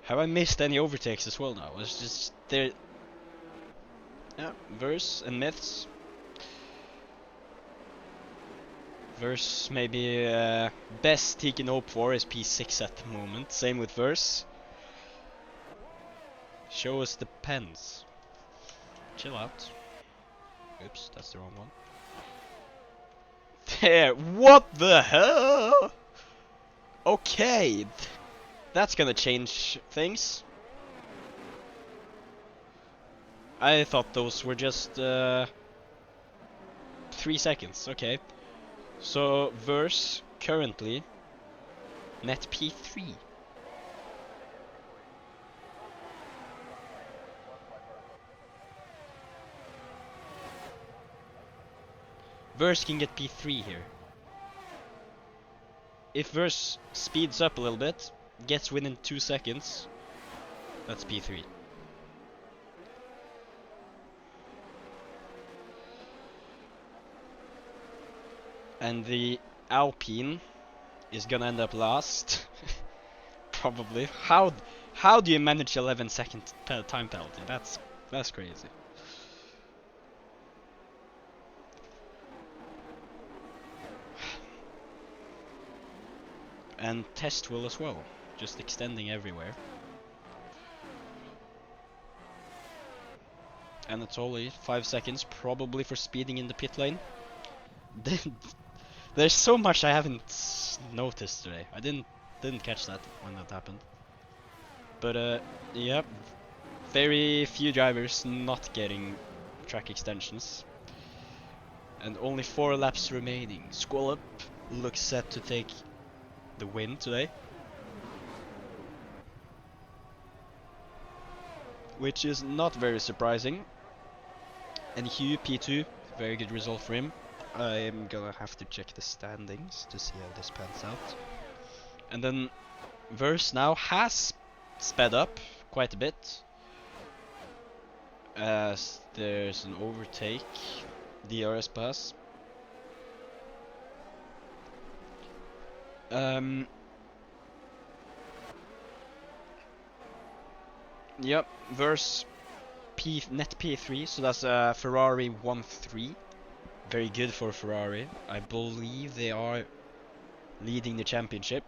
Speaker 1: Have I missed any overtakes as well now? It's just there. Yeah, Verse and Myths. Verse maybe best he can hope for is P6 at the moment. Same with Verse. Show us the pens. Chill out. Oops, that's the wrong one. There, what the hell? Okay, that's gonna change things. I thought those were just 3 seconds, okay. So, Verse currently net P3. Verse can get P3 here. If Verse speeds up a little bit, gets within 2 seconds, that's P3. And the Alpine is gonna end up last. Probably. How do you manage 11-second time penalty? That's crazy. And test will as well, just extending everywhere. And it's only 5 seconds, probably for speeding in the pit lane. There's so much I haven't noticed today. I didn't catch that when that happened. But yep, very few drivers not getting track extensions. And only 4 laps remaining. Squallop looks set to take the win today. Which is not very surprising. And Hugh, P2, very good result for him. I'm gonna have to check the standings to see how this pans out. And then Verse now has sped up quite a bit. As there's an overtake, DRS pass. Yep, Verse net P3, so that's Ferrari 1-3. Very good for Ferrari. I believe they are leading the championship.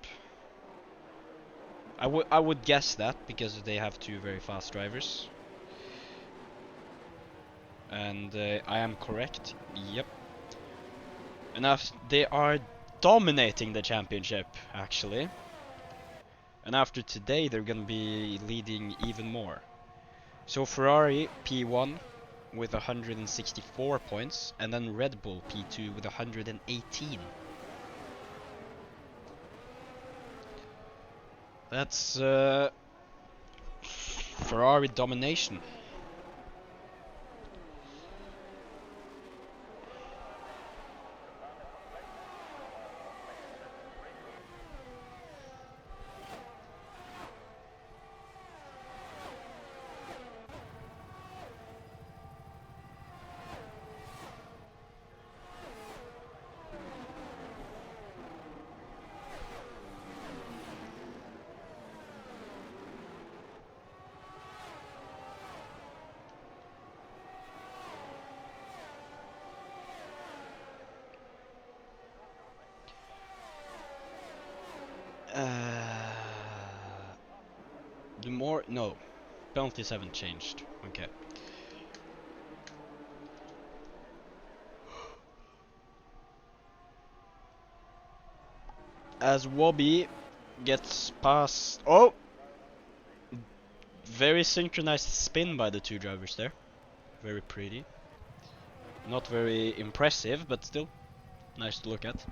Speaker 1: I would guess that because they have 2 very fast drivers. And I am correct. Yep. And they are dominating the championship actually. And after today they're gonna be leading even more. So Ferrari P1 with 164 points, and then Red Bull P2 with 118. That's Ferrari domination. 2 more? No. Penalties haven't changed. Okay. As Wobby gets past... Oh! Very synchronized spin by the 2 drivers there. Very pretty. Not very impressive, but still nice to look at.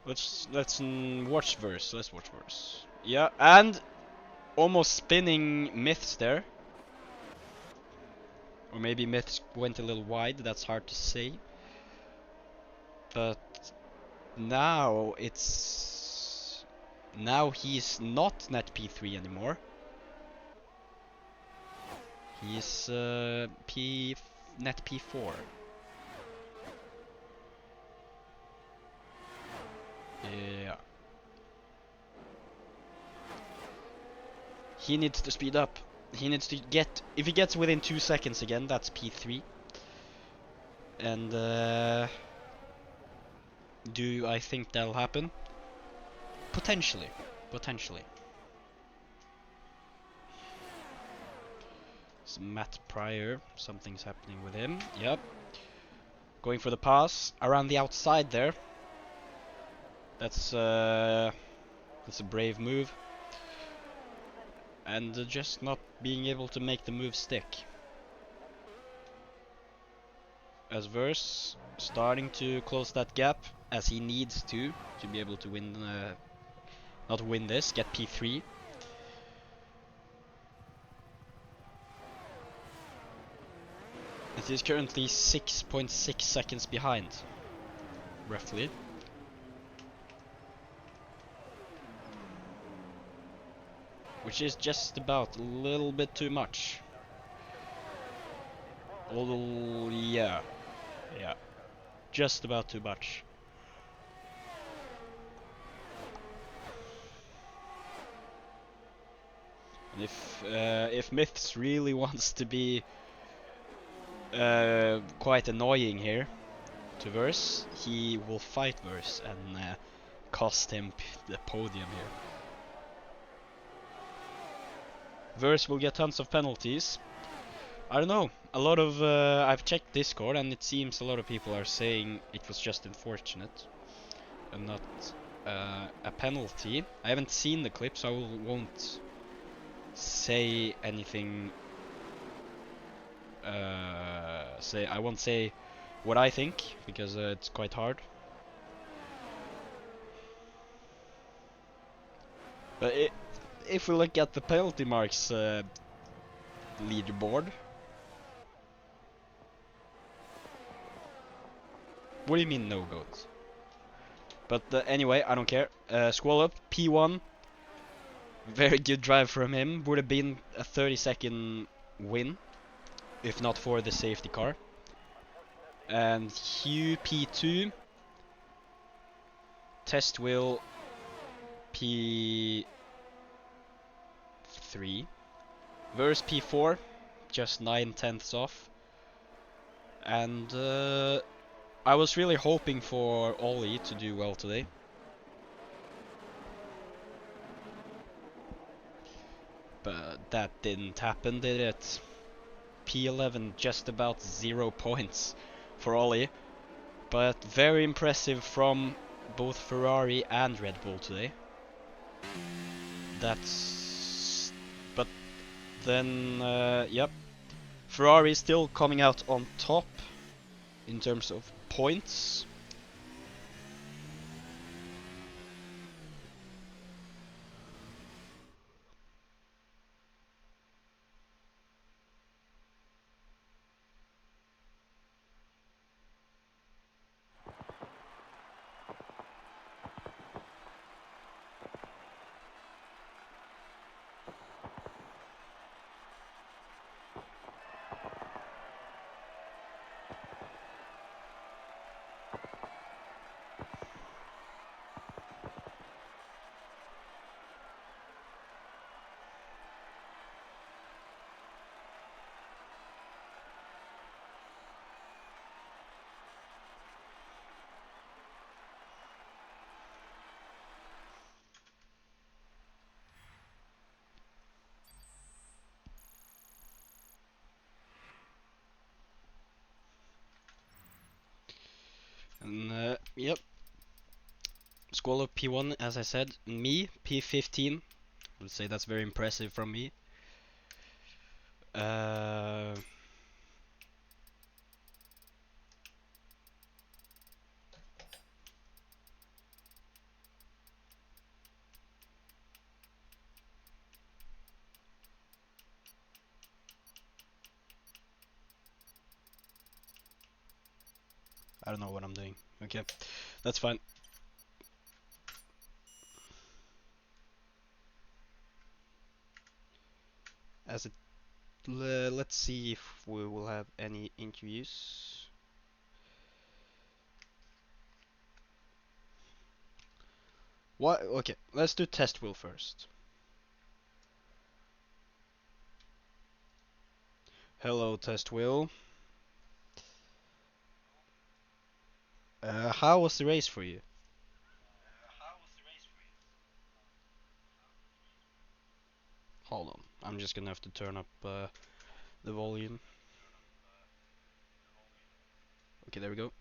Speaker 1: Let's watch verse. Let's watch verse. Yeah, and almost spinning Myths there. Or maybe Myths went a little wide. That's hard to say. But now he's not net P3 anymore. He's net P4. Yeah. He needs to speed up. He needs to get... If he gets within 2 seconds again, that's P3. And do I think that'll happen? Potentially. Potentially. It's Matt Pryor. Something's happening with him. Yep. Going for the pass. Around the outside there. That's a brave move. And just not being able to make the move stick. As Verse starting to close that gap as he needs to be able to win, not win this, get P3. It is currently 6.6 seconds behind, roughly. Which is just about a little bit too much. Although, yeah. Yeah. Just about too much. And if Myths really wants to be quite annoying here to Verse, he will fight Verse and cost him the podium here. Verse will get tons of penalties. I don't know. A lot of I've checked Discord and it seems a lot of people are saying it was just unfortunate and not a penalty. I haven't seen the clip, so I won't say anything. I won't say what I think because it's quite hard. But if we look at the penalty marks leaderboard, what do you mean no goats? But anyway, I don't care. Scroll up, P1. Very good drive from him. Would have been a 30-second win if not for the safety car. And Hugh P2. Test wheel P3. Verse P4. Just 9/10ths off. And I was really hoping for Ollie to do well today. But that didn't happen, did it? P11, just about 0 points for Ollie. But very impressive from both Ferrari and Red Bull today. But then, yep. Ferrari still coming out on top in terms of points. Yep. Squall P1, as I said. Me, P15. I would say that's very impressive from me. Uh, I don't know what I'm doing. Okay, that's fine. As it, let's see if we will have any interviews. What? Okay, let's do test wheel first. Hello, test wheel. How was the race for you? Hold on, I'm just gonna have to turn up the volume. Okay, there we go.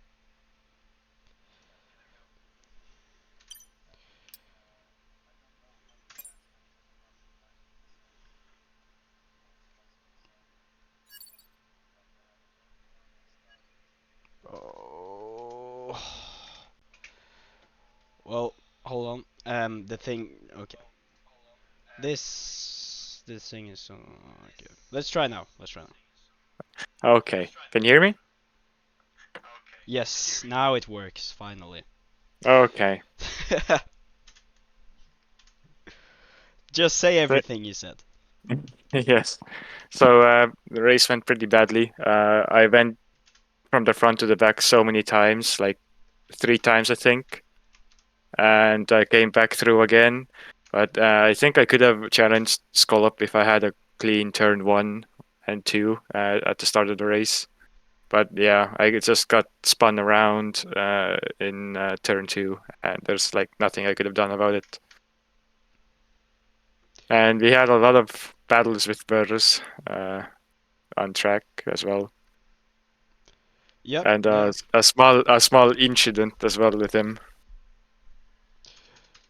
Speaker 1: Oh. Well, hold on. The thing. Okay. This thing is. Okay. Let's try now. Let's try now.
Speaker 2: Okay. Can you hear me?
Speaker 1: Yes, now it works finally.
Speaker 2: Okay.
Speaker 1: Just say
Speaker 2: So,
Speaker 1: everything you said.
Speaker 2: yes. So the race went pretty badly. I went from the front to the back so many times, like 3 times, I think, and I came back through again. But I think I could have challenged Skolop if I had a clean turn 1 and 2 at the start of the race. But yeah, I just got spun around in turn 2, and there's like nothing I could have done about it. And we had a lot of battles with Burris on track as well,
Speaker 1: Yep.
Speaker 2: and
Speaker 1: Yeah.
Speaker 2: a small incident as well with him.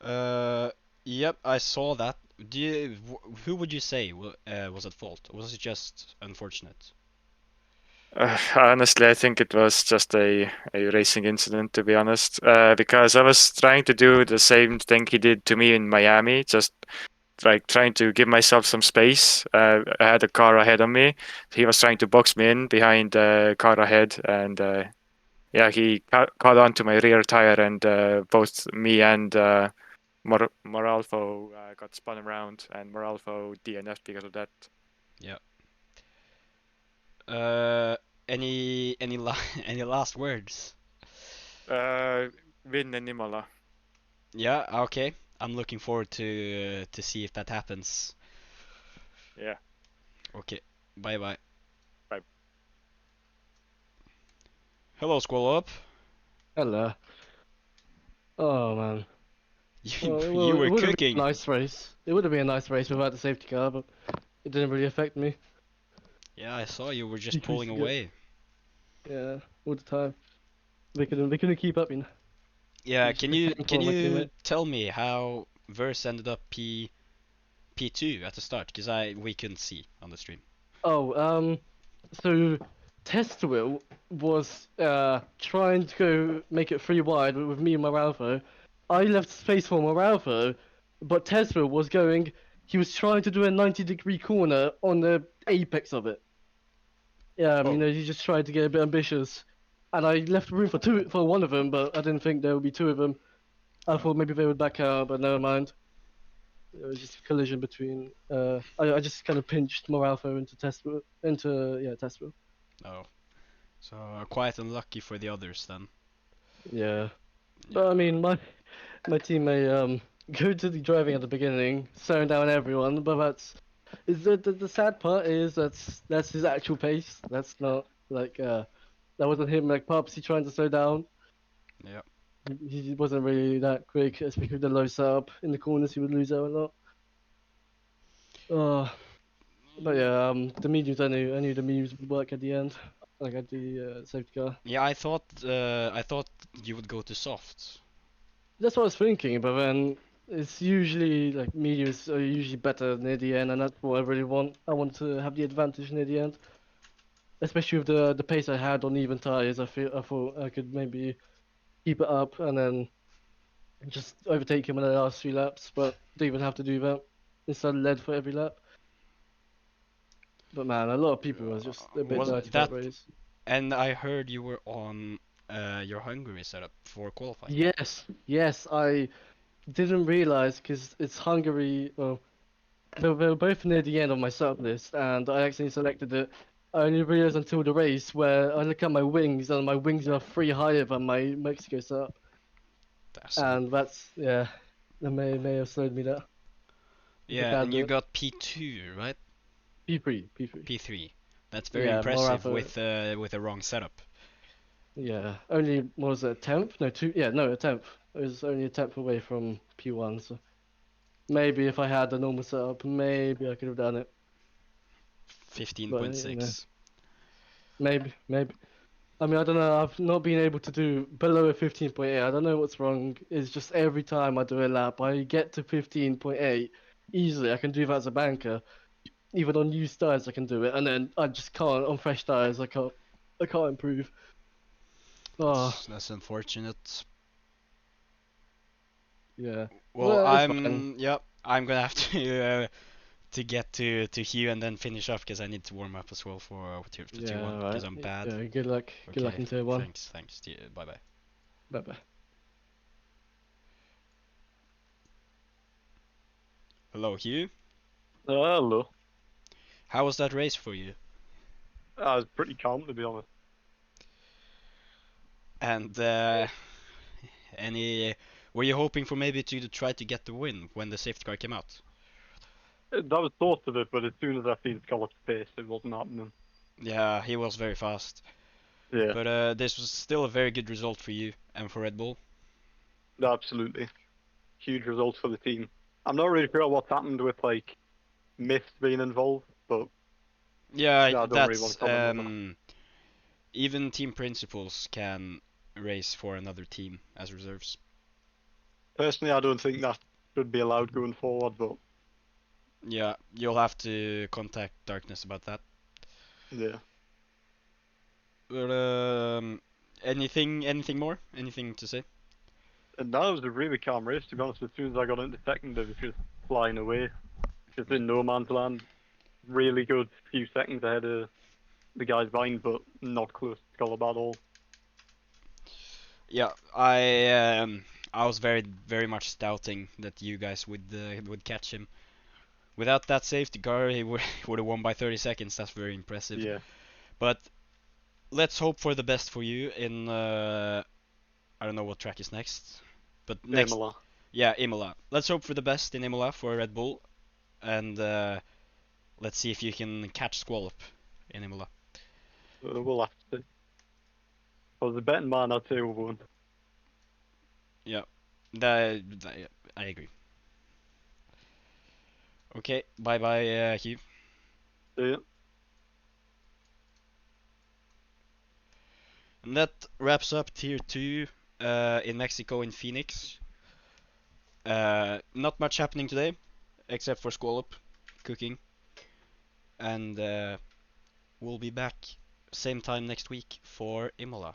Speaker 1: Uh. Yep. I saw that. Who would you say was at fault? Or was it just unfortunate?
Speaker 2: Honestly, I think it was just a racing incident, to be honest, because I was trying to do the same thing he did to me in Miami, just like trying to give myself some space. I had a car ahead of me. He was trying to box me in behind the car ahead, and yeah, he caught on to my rear tire, and both me and Moralfo got spun around, and Moralfo DNF'd because of that.
Speaker 1: Yeah. Uh. Any any last words?
Speaker 2: Uh, Win in Imola.
Speaker 1: Yeah. Okay. I'm looking forward to see if that happens.
Speaker 2: Yeah.
Speaker 1: Okay. Bye bye.
Speaker 2: Bye.
Speaker 1: Hello, Squall Up.
Speaker 3: Hello. Oh man.
Speaker 1: You
Speaker 3: It
Speaker 1: were
Speaker 3: would have been
Speaker 1: cooking.
Speaker 3: a nice race. It would have been a nice race without the safety car, but it didn't really affect me.
Speaker 1: Yeah, I saw you were just pulling
Speaker 3: Decreasing it.
Speaker 1: away.
Speaker 3: Yeah, all the time. They couldn't keep up, you know. It
Speaker 1: Yeah,
Speaker 3: was just
Speaker 1: can
Speaker 3: a
Speaker 1: you
Speaker 3: pain
Speaker 1: can
Speaker 3: for my
Speaker 1: you
Speaker 3: teammate.
Speaker 1: tell me how Verse ended up P2 at the start? Because we couldn't see on the stream.
Speaker 3: Oh, so Testwheel was trying to go make it free wide with me and Moralfo. I left space for Moralfo, but Testwheel was going. He was trying to do a 90-degree corner on the apex of it. Yeah,
Speaker 1: Oh,
Speaker 3: he just tried to get a bit ambitious, and I left room for one of them, but I didn't think there would be two of them. I
Speaker 1: oh,
Speaker 3: thought maybe they would back out, but never mind. It was just a collision between. I just kind of pinched Moralfo into Testwheel.
Speaker 1: oh. So quite unlucky for the others then.
Speaker 3: Yeah, but
Speaker 1: Yeah,
Speaker 3: I mean my team may go to the driving at the beginning, slowing down everyone, but the sad part is that's his actual pace. That's not like that wasn't him like purposely trying to slow down.
Speaker 1: yeah.
Speaker 3: He wasn't really that quick, especially with the low setup in the corners. He would lose out a lot. Oh, but yeah, the mediums I knew the mediums would work at the end. like at the safety car.
Speaker 1: Yeah, I thought you would go to soft.
Speaker 3: That's what I was thinking, but then it's usually like mediums are usually better near the end, and that's what I really want. I want to have the advantage near the end, especially with the pace I had on even tires. I thought I could maybe keep it up and then just overtake him in the last few laps, but didn't even have to do that. Instead, led for every lap. But man, a lot of people was just a bit
Speaker 1: Was
Speaker 3: dirty
Speaker 1: that?
Speaker 3: that race.
Speaker 1: And I heard you were on your Hungary setup for qualifying.
Speaker 3: Yes, I didn't realize because it's Hungary. Well, they were both near the end of my sub list, and I accidentally selected it. I only realized until the race where I look at my wings, and my wings are 3 higher than my Mexico setup,
Speaker 1: That's
Speaker 3: and that's yeah, that may have slowed me down. If I
Speaker 1: yeah,
Speaker 3: can
Speaker 1: and
Speaker 3: do
Speaker 1: you
Speaker 3: it.
Speaker 1: got P2, right?
Speaker 3: P3.
Speaker 1: P3. That's very
Speaker 3: Yeah,
Speaker 1: impressive
Speaker 3: Morava.
Speaker 1: with a wrong setup.
Speaker 3: Yeah, only what was it, a tenth? No, two. Yeah, no, a tenth. It was only a tenth away from P1, so maybe if I had the normal setup, maybe I could have done it. But
Speaker 1: 15.6.
Speaker 3: maybe. I mean, I don't know. I've not been able to do below a 15.8. I don't know what's wrong. It's just every time I do a lap, I get to 15.8 easily. I can do that as a banker. Even on used tires, I can do it, and then I just can't on fresh tires. I can't. I can't improve. Oh,
Speaker 1: That's unfortunate.
Speaker 3: yeah.
Speaker 1: Well,
Speaker 3: Well, it's fine.
Speaker 1: I'm gonna have to get to Hugh and then finish off because I need to warm up as well for tier
Speaker 3: Yeah,
Speaker 1: one because
Speaker 3: right.
Speaker 1: I'm bad.
Speaker 3: Yeah, good luck. Good luck
Speaker 1: Okay,
Speaker 3: in tier one.
Speaker 1: thanks. Bye bye.
Speaker 3: Bye bye.
Speaker 1: Hello, Hugh.
Speaker 4: Hello.
Speaker 1: How was that race for you?
Speaker 4: I was pretty calm, to be honest.
Speaker 1: And any were you hoping for maybe to try to get the win when the safety car came out?
Speaker 4: That was thought of it, but as soon as I seen Scollop's face, it wasn't happening.
Speaker 1: Yeah, he was very fast.
Speaker 4: Yeah,
Speaker 1: But this was still a very good result for you and for Red Bull.
Speaker 4: absolutely. Huge result for the team. I'm not really sure what's happened with, like, myths being involved, but
Speaker 1: Yeah,
Speaker 4: yeah, I don't really want
Speaker 1: that's
Speaker 4: to comment on that.
Speaker 1: even team principals can race for another team as reserves.
Speaker 4: Personally, I don't think that should be allowed going forward, but
Speaker 1: Yeah, you'll have to contact Darkness about that.
Speaker 4: yeah.
Speaker 1: But anything more? Anything to say?
Speaker 4: And that was a really calm race, to be honest. As soon as I got into second, it was just flying away. Just in no man's land. Really good few seconds ahead of the guys behind, but not close to Scollop at all.
Speaker 1: Yeah, I was very much doubting that you guys would catch him. Without that safety car, he would have won by 30 seconds. That's very impressive.
Speaker 4: Yeah.
Speaker 1: But let's hope for the best for you in I don't know what track is next, but next,
Speaker 4: Imola.
Speaker 1: yeah, Imola. Let's hope for the best in Imola for Red Bull, and let's see if you can catch Squallop in Imola.
Speaker 4: We'll have to see. If I was a betting man, I'd say we won.
Speaker 1: Yeah, I agree. Okay, bye bye, Hugh.
Speaker 4: See ya.
Speaker 1: And that wraps up tier 2 in Mexico in Phoenix. Not much happening today, except for Squallop cooking. And we'll be back same time next week for Imola.